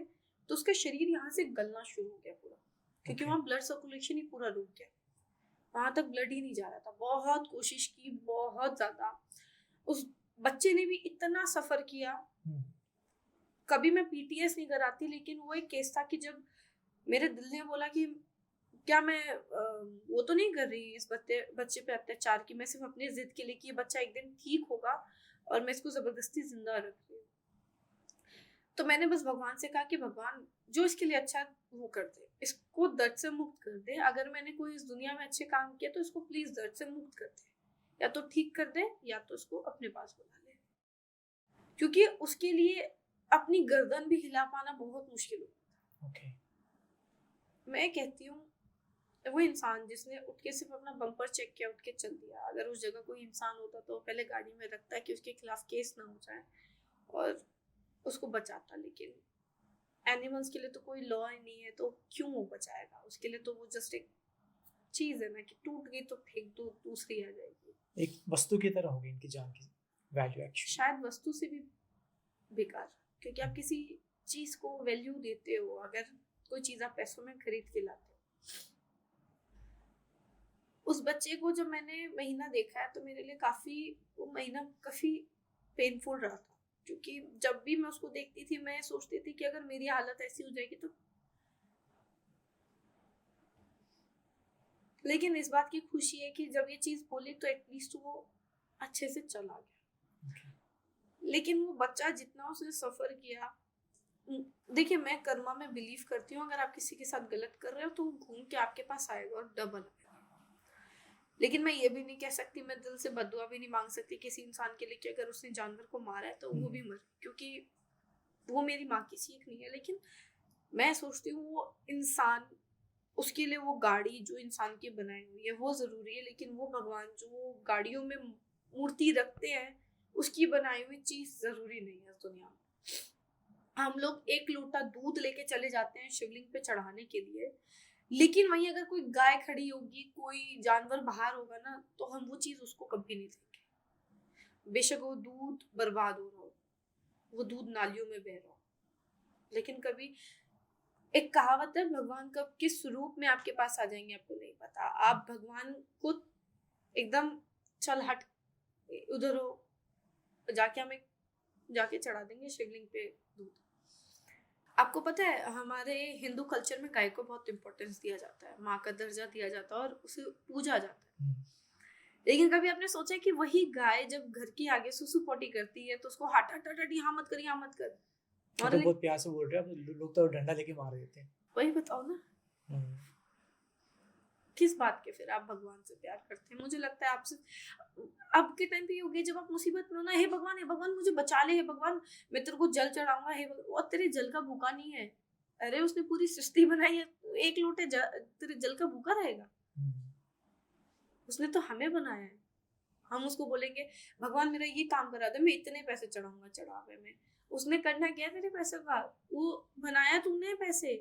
[SPEAKER 2] तो उसका शरीर यहाँ से गलना शुरू हो गया पूरा, क्योंकि वहाँ ब्लड सर्कुलेशन ही पूरा रुक गया, वहां तक ब्लड ही नहीं जा रहा था। बहुत कोशिश की, बहुत ज्यादा। उस बच्चे ने भी इतना सफर किया। कभी मैं पीटीएस नहीं कराती, लेकिन वो एक केस था कि जब मेरे दिल ने बोला कि क्या मैं वो तो नहीं कर रही इस बच्चे पे अत्याचार की, मैं सिर्फ अपनी जिद के लिए कि ये बच्चा एक दिन ठीक होगा और मैं इसको जबरदस्ती जिंदा रख रही हूँ। तो मैंने बस भगवान से कहा कि भगवान जो इसके लिए अच्छा वो कर दे, इसको दर्द से मुक्त कर दे। अगर मैंने कोई इस दुनिया में अच्छे काम किया तो इसको प्लीज दर्द से मुक्त कर दे, या तो ठीक कर दे या तो इसको अपने पास बुला ले, क्योंकि उसके लिए अपनी गर्दन भी हिला पाना बहुत मुश्किल होता है। मैं कहती हूँ वो इंसान जिसने उठ के सिर्फ अपना बम्पर चेक किया, उठ के चल दिया, अगर उस जगह कोई इंसान होता तो पहले गाड़ी में रखता है कि उसके खिलाफ केस ना हो जाए और उसको बचाता। लेकिन एनिमल्स के लिए तो कोई लॉ ही नहीं है, तो क्यों वो बचाएगा? उसके लिए तो वो जस्ट एक चीज है ना कि टूट गई तो फेंक दो, दूसरी आ जाएगी।
[SPEAKER 1] एक वस्तु की तरह होगी इनकी जान की वैल्यू एक्चुअली।
[SPEAKER 2] शायद वस्तु से भी बेकार, क्योंकि आप किसी चीज को वैल्यू देते हो। अगर कोई चीज आप पैसों में खरीद के लाते हो, उस बच्चे को जब मैंने महीना देखा है तो मेरे लिए वो महीना काफी पेनफुल रहा था, क्योंकि जब भी मैं उसको देखती थी मैं सोचती थी कि अगर मेरी हालत ऐसी हो जाएगी तो। लेकिन इस बात की खुशी है कि जब ये चीज बोली तो एटलीस्ट वो अच्छे से चला गया। लेकिन वो बच्चा जितना उसने सफर किया, देखिए मैं कर्मा में बिलीव करती हूँ। अगर आप किसी के साथ गलत कर रहे हो तो वो घूम के आपके पास आएगा और डबल आएगा। लेकिन मैं ये भी नहीं कह सकती, मैं दिल से बदुआ भी नहीं मांग सकती किसी इंसान के लिए कि अगर उसने जानवर को मारा है तो वो भी मरे, क्योंकि वो मेरी माँ की सीख नहीं है। लेकिन मैं सोचती हूँ वो इंसान, उसके लिए वो गाड़ी जो इंसान की बनाई हुई है वो जरूरी है, लेकिन वो भगवान जो गाड़ियों में मूर्ति रखते हैं उसकी बनाई हुई चीज जरूरी नहीं है इस दुनिया में। हम लोग एक लोटा दूध लेके चले जाते हैं शिवलिंग पे चढ़ाने के लिए, लेकिन वहीं अगर कोई गाय खड़ी होगी, कोई जानवर बाहर होगा ना, तो हम वो चीज उसको कभी नहीं देंगे। बेशक वो दूध बर्बाद हो रहा हो, वो दूध नालियों में बह रहा हो, लेकिन कभी एक कहावत है, भगवान कब किस रूप में आपके पास आ जाएंगे आपको नहीं पता। आप भगवान को एकदम चल हट उधर हो, जाके चढ़ा देंगे शिवलिंग पे दूध। आपको पता है हमारे हिंदू कल्चर में गाय को बहुत इंपॉर्टेंस दिया जाता है, माँ का दर्जा दिया जाता है और उसे पूजा जाता है। लेकिन कभी आपने सोचा कि वही गाय जब घर के आगे सुसु पोटी करती है तो उसको हट हट हट यहाँ मत कर, यहाँ मत कर।
[SPEAKER 1] और तो बहुत प्यार से बोल रहे हैं, लोग तो डंडा लेके मार देते हैं।
[SPEAKER 2] वही बताओ ना, किस बात के फिर आप भगवान से प्यार करते हैं? मुझे लगता है आपसे अब के टाइम पे ये हो गया, जब आप मुसीबत में हो ना, हे भगवान मुझे बचा ले, हे भगवान मैं तेरे को जल चढ़ाऊंगा, हे भगवान। और तेरे जल का भूखा नहीं है। अरे उसने पूरी सृष्टि बनाई है, एक लोटे तेरे जल का भूखा रहेगा? उसने तो हमें बनाया है। हम उसको बोलेंगे भगवान मेरा ये काम करा दे, मैं इतने पैसे चढ़ाऊंगा चढ़ावे में। उसने करना क्या तेरे पैसे का? वो बनाया तूने पैसे।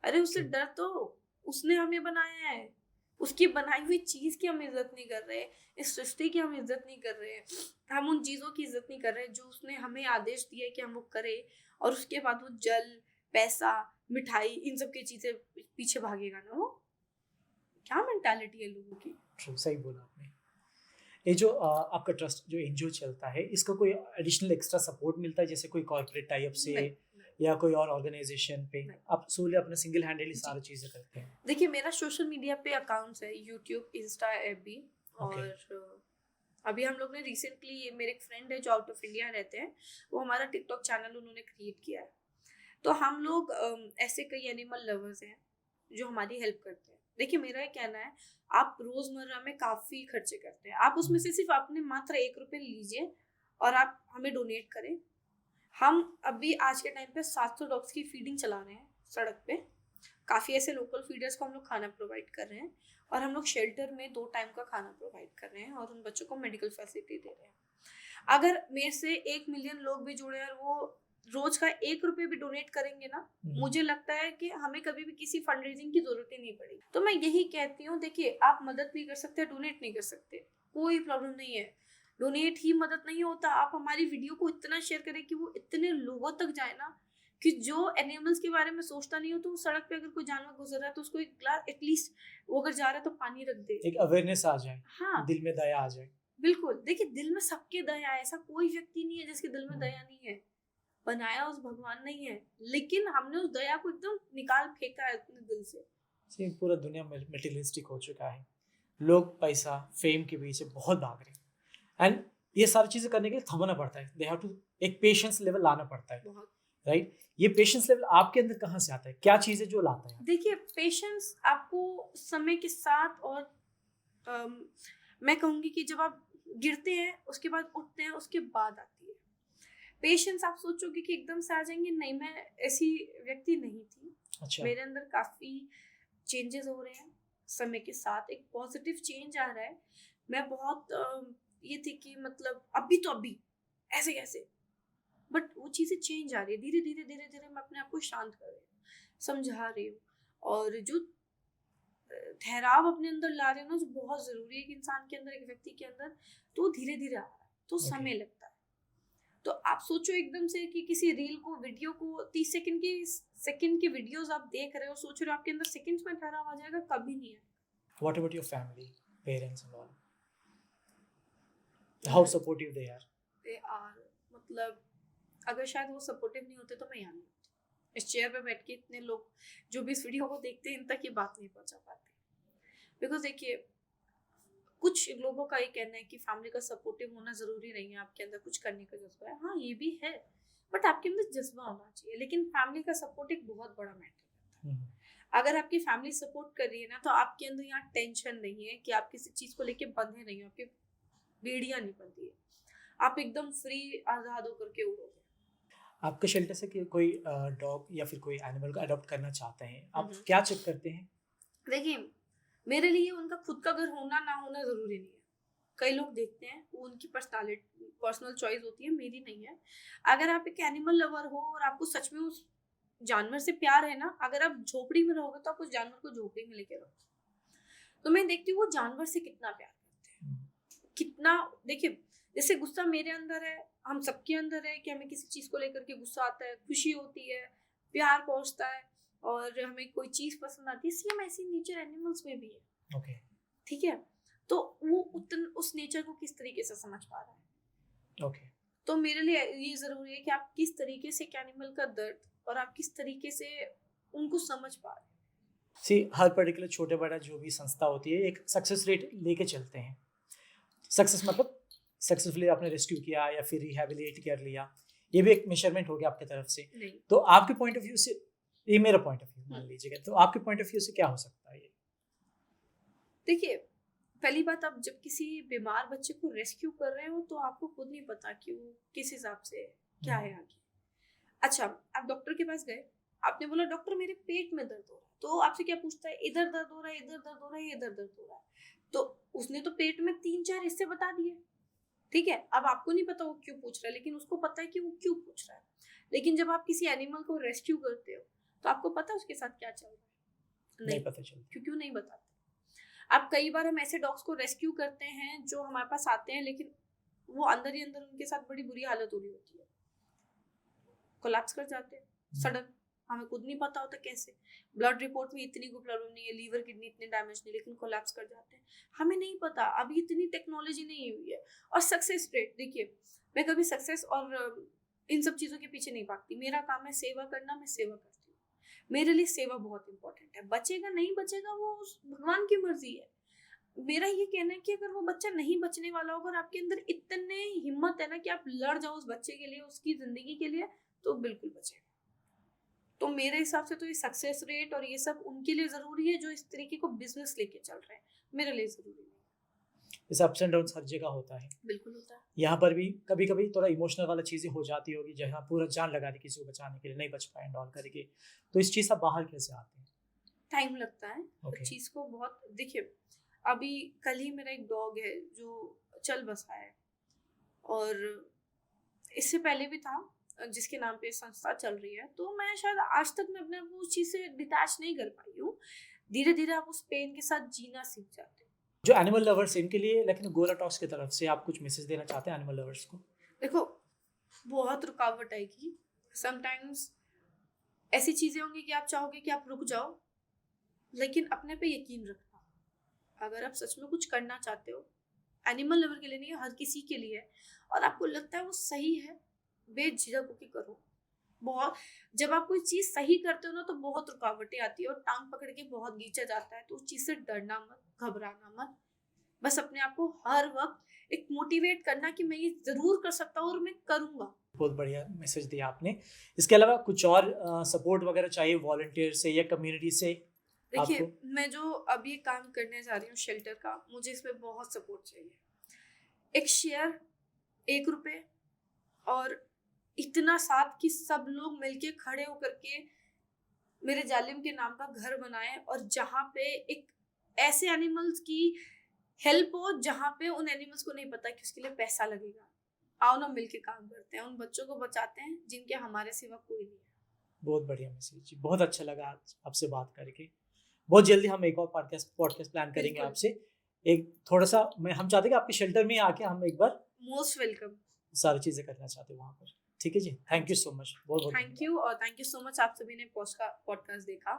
[SPEAKER 2] अरे उससे डर तो, उसने हमें बनाया है। उसकी बनाई हुई चीज की हम इज्जत नहीं कर रहे, इस सृष्टि की हम इज्जत नहीं कर रहे, हम उन चीजों की इज्जत नहीं कर रहे जो उसने हमें आदेश दिया है कि हम वो करें। और उसके बाद वो जल, पैसा, मिठाई, इन सब की चीजें पीछे भागेगा ना। वो क्या मेंटालिटी है लोगों की।
[SPEAKER 1] सही बोला आपने। ये जो आपका ट्रस्ट जो एनजीओ चलता है, इसका कोई एडिशनल एक्स्ट्रा सपोर्ट मिलता है, जैसे कोई कॉर्पोरेट टाई अप से
[SPEAKER 2] नहीं,
[SPEAKER 1] या कोई और ऑर्गेनाइजेशन पे? आप सोले अपने सिंगल हैंडली सारी चीजें करते हैं?
[SPEAKER 2] देखिए मेरा सोशल मीडिया पे अकाउंट्स है, यूट्यूब, इंस्टा, एफबी। और अभी हम लोग ने रिसेंटली, मेरे एक फ्रेंड है जो आउट ऑफ इंडिया रहते हैं, वो हमारा टिकटॉक चैनल उन्होंने क्रिएट किया है। तो हम लोग ऐसे कई एनिमल लवर्स हैं जो हमारी हेल्प करते हैं। देखिए मेरा ये कहना है, आप रोजमर्रा में काफी खर्चे करते हैं, आप उसमें से सिर्फ अपने मात्र 1 रुपये लीजिए और आप हमें डोनेट करें। हम अभी आज के टाइम पे 700 डॉग्स की फीडिंग चला रहे हैं सड़क पे। काफ़ी ऐसे लोकल फीडर्स को हम लोग खाना प्रोवाइड कर रहे हैं, और हम लोग शेल्टर में 2 टाइम का खाना प्रोवाइड कर रहे हैं, और उन बच्चों को मेडिकल फैसिलिटी दे रहे हैं। अगर मेरे से 1 मिलियन लोग भी जुड़े और वो रोज का 1 रुपये भी डोनेट करेंगे ना, मुझे लगता है कि हमें कभी भी किसी फंड रेजिंग की जरूरत ही नहीं पड़ेगी। तो मैं यही कहती हूँ, देखिए आप मदद भी कर सकते हैं, डोनेट नहीं कर सकते, कोई प्रॉब्लम नहीं है। डोनेट ही मदद नहीं होता। आप हमारी वीडियो को इतना शेयर करें कि वो इतने लोगों तक जाए ना, कि जो एनिमल्स के बारे में सोचता नहीं हो, तो सड़क पे अगर कोई जानवर गुजर रहा है तो उसको एक ग्लास एटलीस्ट, वो अगर जा रहा है तो पानी रख दे,
[SPEAKER 1] एक अवेयरनेस आ जाए।
[SPEAKER 2] हाँ,
[SPEAKER 1] दिल में दया आ जाए।
[SPEAKER 2] बिल्कुल। देखिए दिल में सबके दया है, ऐसा कोई व्यक्ति नहीं है जिसके दिल में दया नहीं है। बनाया उस भगवान नहीं है, लेकिन हमने उस दया को एकदम निकाल फेंका है अपने दिल से।
[SPEAKER 1] पूरा दुनिया मटेरियलिस्टिक हो चुका है, लोग पैसा फेम के पीछे बहुत भाग रहे हैं, एंड ये सारी चीजें करने के लिए थमना पड़ता है। दे हैव टू एक पेशेंस लेवल लाना पड़ता है, राइट? ये पेशेंस लेवल आपके अंदर कहाँ से आता है? क्या चीजें जो लाता है?
[SPEAKER 2] देखिए पेशेंस आपको समय के साथ, और मैं कहूँगी कि जब आप गिरते हैं उसके बाद उठते हैं, उसके बाद आती है पेशेंस। आप सोचोगे कि एकदम से आ जाएंगे, नहीं, मैं ऐसी व्यक्ति नहीं थी।
[SPEAKER 1] अच्छा।
[SPEAKER 2] मेरे अंदर काफी चेंजेस हो रहे हैं समय के साथ, एक पॉजिटिव चेंज आ रहा है। मैं बहुत ये थी कि मतलब अभी तो अभी ऐसे कैसे, बट वो चीज़ें चेंज आ रही है धीरे धीरे धीरे धीरे। मैं अपने आप को शांत कर रही हूँ, समझा रही हूँ, और जो ठहराव अपने अंदर ला रहे हो ना, जो बहुत जरूरी है एक इंसान के अंदर, एक व्यक्ति के अंदर, तो धीरे धीरे आ रहा है, तो
[SPEAKER 1] Okay.
[SPEAKER 2] समय लगता है। तो आप सोचो एकदम से कि किसी रील को, वीडियो को, 30 सेकंड की वीडियोस आप देख रहे हो, सोच रहे हो आपके अंदर सेकंड्स में ठहराव आ जाएगा, कभी नहीं है।
[SPEAKER 1] What about your family, parents and all? How supportive they are?
[SPEAKER 2] They are, मतलब अगर शायद वो सपोर्टिव नहीं होते तो मैं यहाँ नहीं होती। इस चेयर पे बैठ के इतने लोग जो भी इस वीडियो को देखते हैं इन तक ये बात नहीं पहुंचा पाते। बिकॉज देखिए, कुछ लोगों का ये कहना है कि फैमिली का सपोर्टिव होना जरूरी नहीं है, आपके अंदर कुछ करने का जज्बा है, हाँ ये भी है, बट आपके अंदर जज्बा होना चाहिए। लेकिन फैमिली का सपोर्ट एक बहुत बड़ा मैटर करता है। अगर आपकी फैमिली सपोर्ट कर रही है ना, तो आपके अंदर यहाँ टेंशन नहीं है कि आप किसी चीज को लेके बंधे नहीं हो, आपकी बेड़ियां नहीं बनती है, आप एकदम फ्री आजाद होकर के उड़ोगे।
[SPEAKER 1] आपके शेल्टर से कोई डॉग या फिर कोई एनिमल को अडॉप्ट करना चाहते हैं, आप
[SPEAKER 2] हम्म।
[SPEAKER 1] क्या चेक करते हैं?
[SPEAKER 2] देखिए, मेरे लिए उनका खुद का घर होना ना होना जरूरी नहीं है। कई लोग देखते हैं, वो उनकी पर्सनल चॉइस होती है, मेरी नहीं है। अगर आप एक एनिमल लवर हो और आपको सच में उस जानवर से प्यार है ना, अगर आप झोपड़ी में रहोगे तो आप उस जानवर को झोपड़ी में लेके रहो। तो मैं देखती हूँ वो जानवर से कितना प्यार करते हैं, कितना। देखिए, जैसे गुस्सा मेरे अंदर है, हम सबके अंदर है कि हमें किसी चीज को लेकर के गुस्सा आता है, खुशी होती है, प्यार पहुंचता है, और हमें कोई चीज पसंद आती है, सेम ऐसी नेचर एनिमल्स में भी है।
[SPEAKER 1] ओके,
[SPEAKER 2] ठीक है, तो वो उस नेचर को किस तरीके से समझ पा रहा है।
[SPEAKER 1] ओके।
[SPEAKER 2] तो मेरे लिए ये जरूरी है कि आप किस तरीके से एनिमल का दर्द और आप किस तरीके से उनको समझ पा रहे हैं।
[SPEAKER 1] सी हर पर्टिकुलर छोटे बड़ा जो भी संस्था होती है एक सक्सेस रेट लेके चलते हैं। सक्सेस मतलब सक्सेसफुली आपने रेस्क्यू किया या फिर रिहैबिलिटेट कर लिया, ये भी एक मेजरमेंट हो गया आपके तरफ से।
[SPEAKER 2] नहीं,
[SPEAKER 1] तो आपके पॉइंट ऑफ व्यू से, ये मेरा पॉइंट ऑफ व्यू मान लीजिएगा, तो आपके पॉइंट ऑफ व्यू से क्या हो सकता है ये?
[SPEAKER 2] देखिए, पहली बात, आप जब किसी बीमार बच्चे को रेस्क्यू कर रहे हो तो आपको खुद नहीं पता कि वो किस हिसाब से क्या है आगे। अच्छा, आप डॉक्टर के पास गए, आपने बोला डॉक्टर मेरे पेट में दर्द हो रहा है, तो आपसे क्या पूछता है, इधर दर्द हो रहा है, इधर दर्द हो रहा है, इधर दर्द हो रहा है। तो उसने तो पेट में 3-4 हिस्से बता दिए, ठीक है। अब आपको नहीं पता वो क्यों पूछ रहा है, लेकिन उसको पता है कि वो क्यों पूछ रहा है। लेकिन जब आप किसी एनिमल को रेस्क्यू करते हो तो आपको पता है उसके साथ क्या चल रहा है?
[SPEAKER 1] नहीं पता चलता।
[SPEAKER 2] क्यों नहीं बताते? अब कई बार हम ऐसे डॉग्स को रेस्क्यू करते हैं जो हमारे पास आते हैं, लेकिन वो अंदर ही अंदर उनके साथ बड़ी बुरी हालत हो रही होती है, कोलैप्स कर जाते हैं सडन, हमें खुद नहीं पता होता कैसे। ब्लड रिपोर्ट में इतनी कोई प्रॉब्लम नहीं है, लीवर किडनी इतने डैमेज नहीं, लेकिन कोलैप्स कर जाते हैं, हमें नहीं पता, अभी इतनी टेक्नोलॉजी नहीं हुई है। और सक्सेस रेट, देखिए, मैं कभी सक्सेस और इन सब चीज़ों के पीछे नहीं भागती। मेरा काम है सेवा करना, मैं सेवा करती हूँ। मेरे लिए सेवा बहुत इंपॉर्टेंट है। बचेगा नहीं बचेगा वो भगवान की मर्जी है। मेरा ये कहना है कि अगर वो बच्चा नहीं बचने वाला होगा और आपके अंदर इतने हिम्मत है ना कि आप लड़ जाओ उस बच्चे के लिए, उसकी जिंदगी के लिए, तो बिल्कुल बचेगा। तो मेरे हिसाब से तो ये सक्सेस रेट और ये सब उनके लिए जरूरी है जो इस तरीके को बिजनेस लेके चल रहे हैं, मेरे लिए जरूरी नहीं।
[SPEAKER 1] इस अप्स एंड डाउन्स हर जगह होता है,
[SPEAKER 2] बिल्कुल होता है।
[SPEAKER 1] यहाँ पर भी कभी कभी थोड़ा इमोशनल वाला चीज़ें हो जाती होगी, जहाँ पूरा जान लगा दी किसी को बचाने के लिए, नहीं बच पाए एंड ऑल करके, तो इस चीज़ से बाहर कैसे आते हैं?
[SPEAKER 2] टाइम लगता है
[SPEAKER 1] Okay.
[SPEAKER 2] चीज को बहुत। देखिए, अभी कल ही मेरा एक डॉग है जो चल बसा है, और इससे पहले भी था जिसके नाम पे संस्था चल रही है। तो मैं शायद आज तक मैं अपने आप को उस चीज से डिटैच नहीं कर पाई हूँ। धीरे धीरे आप उस पेन के साथ जीना सीख जाते हो।
[SPEAKER 1] जो एनिमल लवर्स इनके लिए, लेकिन गोला टॉक्स की तरफ से आप कुछ मैसेज देना चाहते हैं एनिमल लवर्स को?
[SPEAKER 2] देखो, बहुत रुकावट आएगी, समटाइम्स ऐसी चीजें होंगी कि आप चाहोगे कि आप रुक जाओ, लेकिन अपने पे यकीन रखना। अगर आप सच में कुछ करना चाहते हो, एनिमल लवर के लिए नहीं, हर किसी के लिए, और आपको लगता है वो सही है, बेझिझक होकर करो। बहुत, जब आप कोई चीज सही करते हो ना तो बहुत रुकावटें आती है और टांग पकड़ के बहुत खींचा जाता है। तो उस चीज से डरना मत, घबराना मत, बस अपने आप को हर वक्त एक मोटिवेट करना कि मैं ये जरूर कर सकता हूँ और मैं करूंगा।
[SPEAKER 1] बहुत बढ़िया मैसेज दिया आपने। इसके अलावा कुछ और सपोर्ट वगैरह चाहिए वॉलंटियर से या कम्युनिटी से?
[SPEAKER 2] देखिए, मैं जो अभी काम करने जा रही हूँ शेल्टर का, मुझे इसमें बहुत सपोर्ट चाहिए। एक शेयर, 1 रुपए, और इतना साथ कि सब लोग मिलके खड़े होकर के मेरे जालिम के नाम का घर बनाए, और जहाँ पे एक ऐसे एनिमल्स की हेल्प हो जहाँ पे उन एनिमल्स को नहीं पता कि उसके लिए पैसा लगेगा। आओ ना मिलके काम करते हैं, उन बच्चों को बचाते हैं जिनके हमारे सिवा कोई नहीं है।
[SPEAKER 1] बहुत बढ़िया मैसेज जी, बहुत अच्छा लगा आज आपसे बात करके। बहुत जल्दी हम एक और पॉडकास्ट पॉडकास्ट प्लान करेंगे
[SPEAKER 2] बिल्कुल।
[SPEAKER 1] आपसे। एक थोड़ा सा हम चाहते हैं कि आपके शेल्टर में आके हम एक बार
[SPEAKER 2] मोस्ट वेलकम।
[SPEAKER 1] सारी चीजें करना चाहते हैं वहाँ पर। ठीक है जी, थैंक यू सो मच, बहुत बहुत
[SPEAKER 2] थैंक यू, और थैंक यू सो मच आप सभी ने पॉडकास्ट देखा।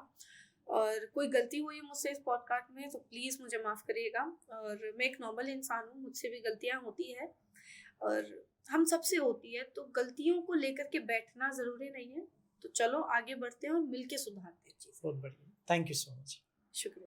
[SPEAKER 2] और कोई गलती हुई मुझसे इस पॉडकास्ट में तो प्लीज़ मुझे माफ़ करिएगा। और मैं एक नॉर्मल इंसान हूँ, मुझसे भी गलतियाँ होती है और हम सबसे होती है, तो गलतियों को लेकर के बैठना ज़रूरी नहीं है। तो चलो आगे बढ़ते हैं और मिलके सुधारते हैं चीज़ें।
[SPEAKER 1] बहुत बढ़िया, थैंक यू सो मच।
[SPEAKER 2] शुक्रिया।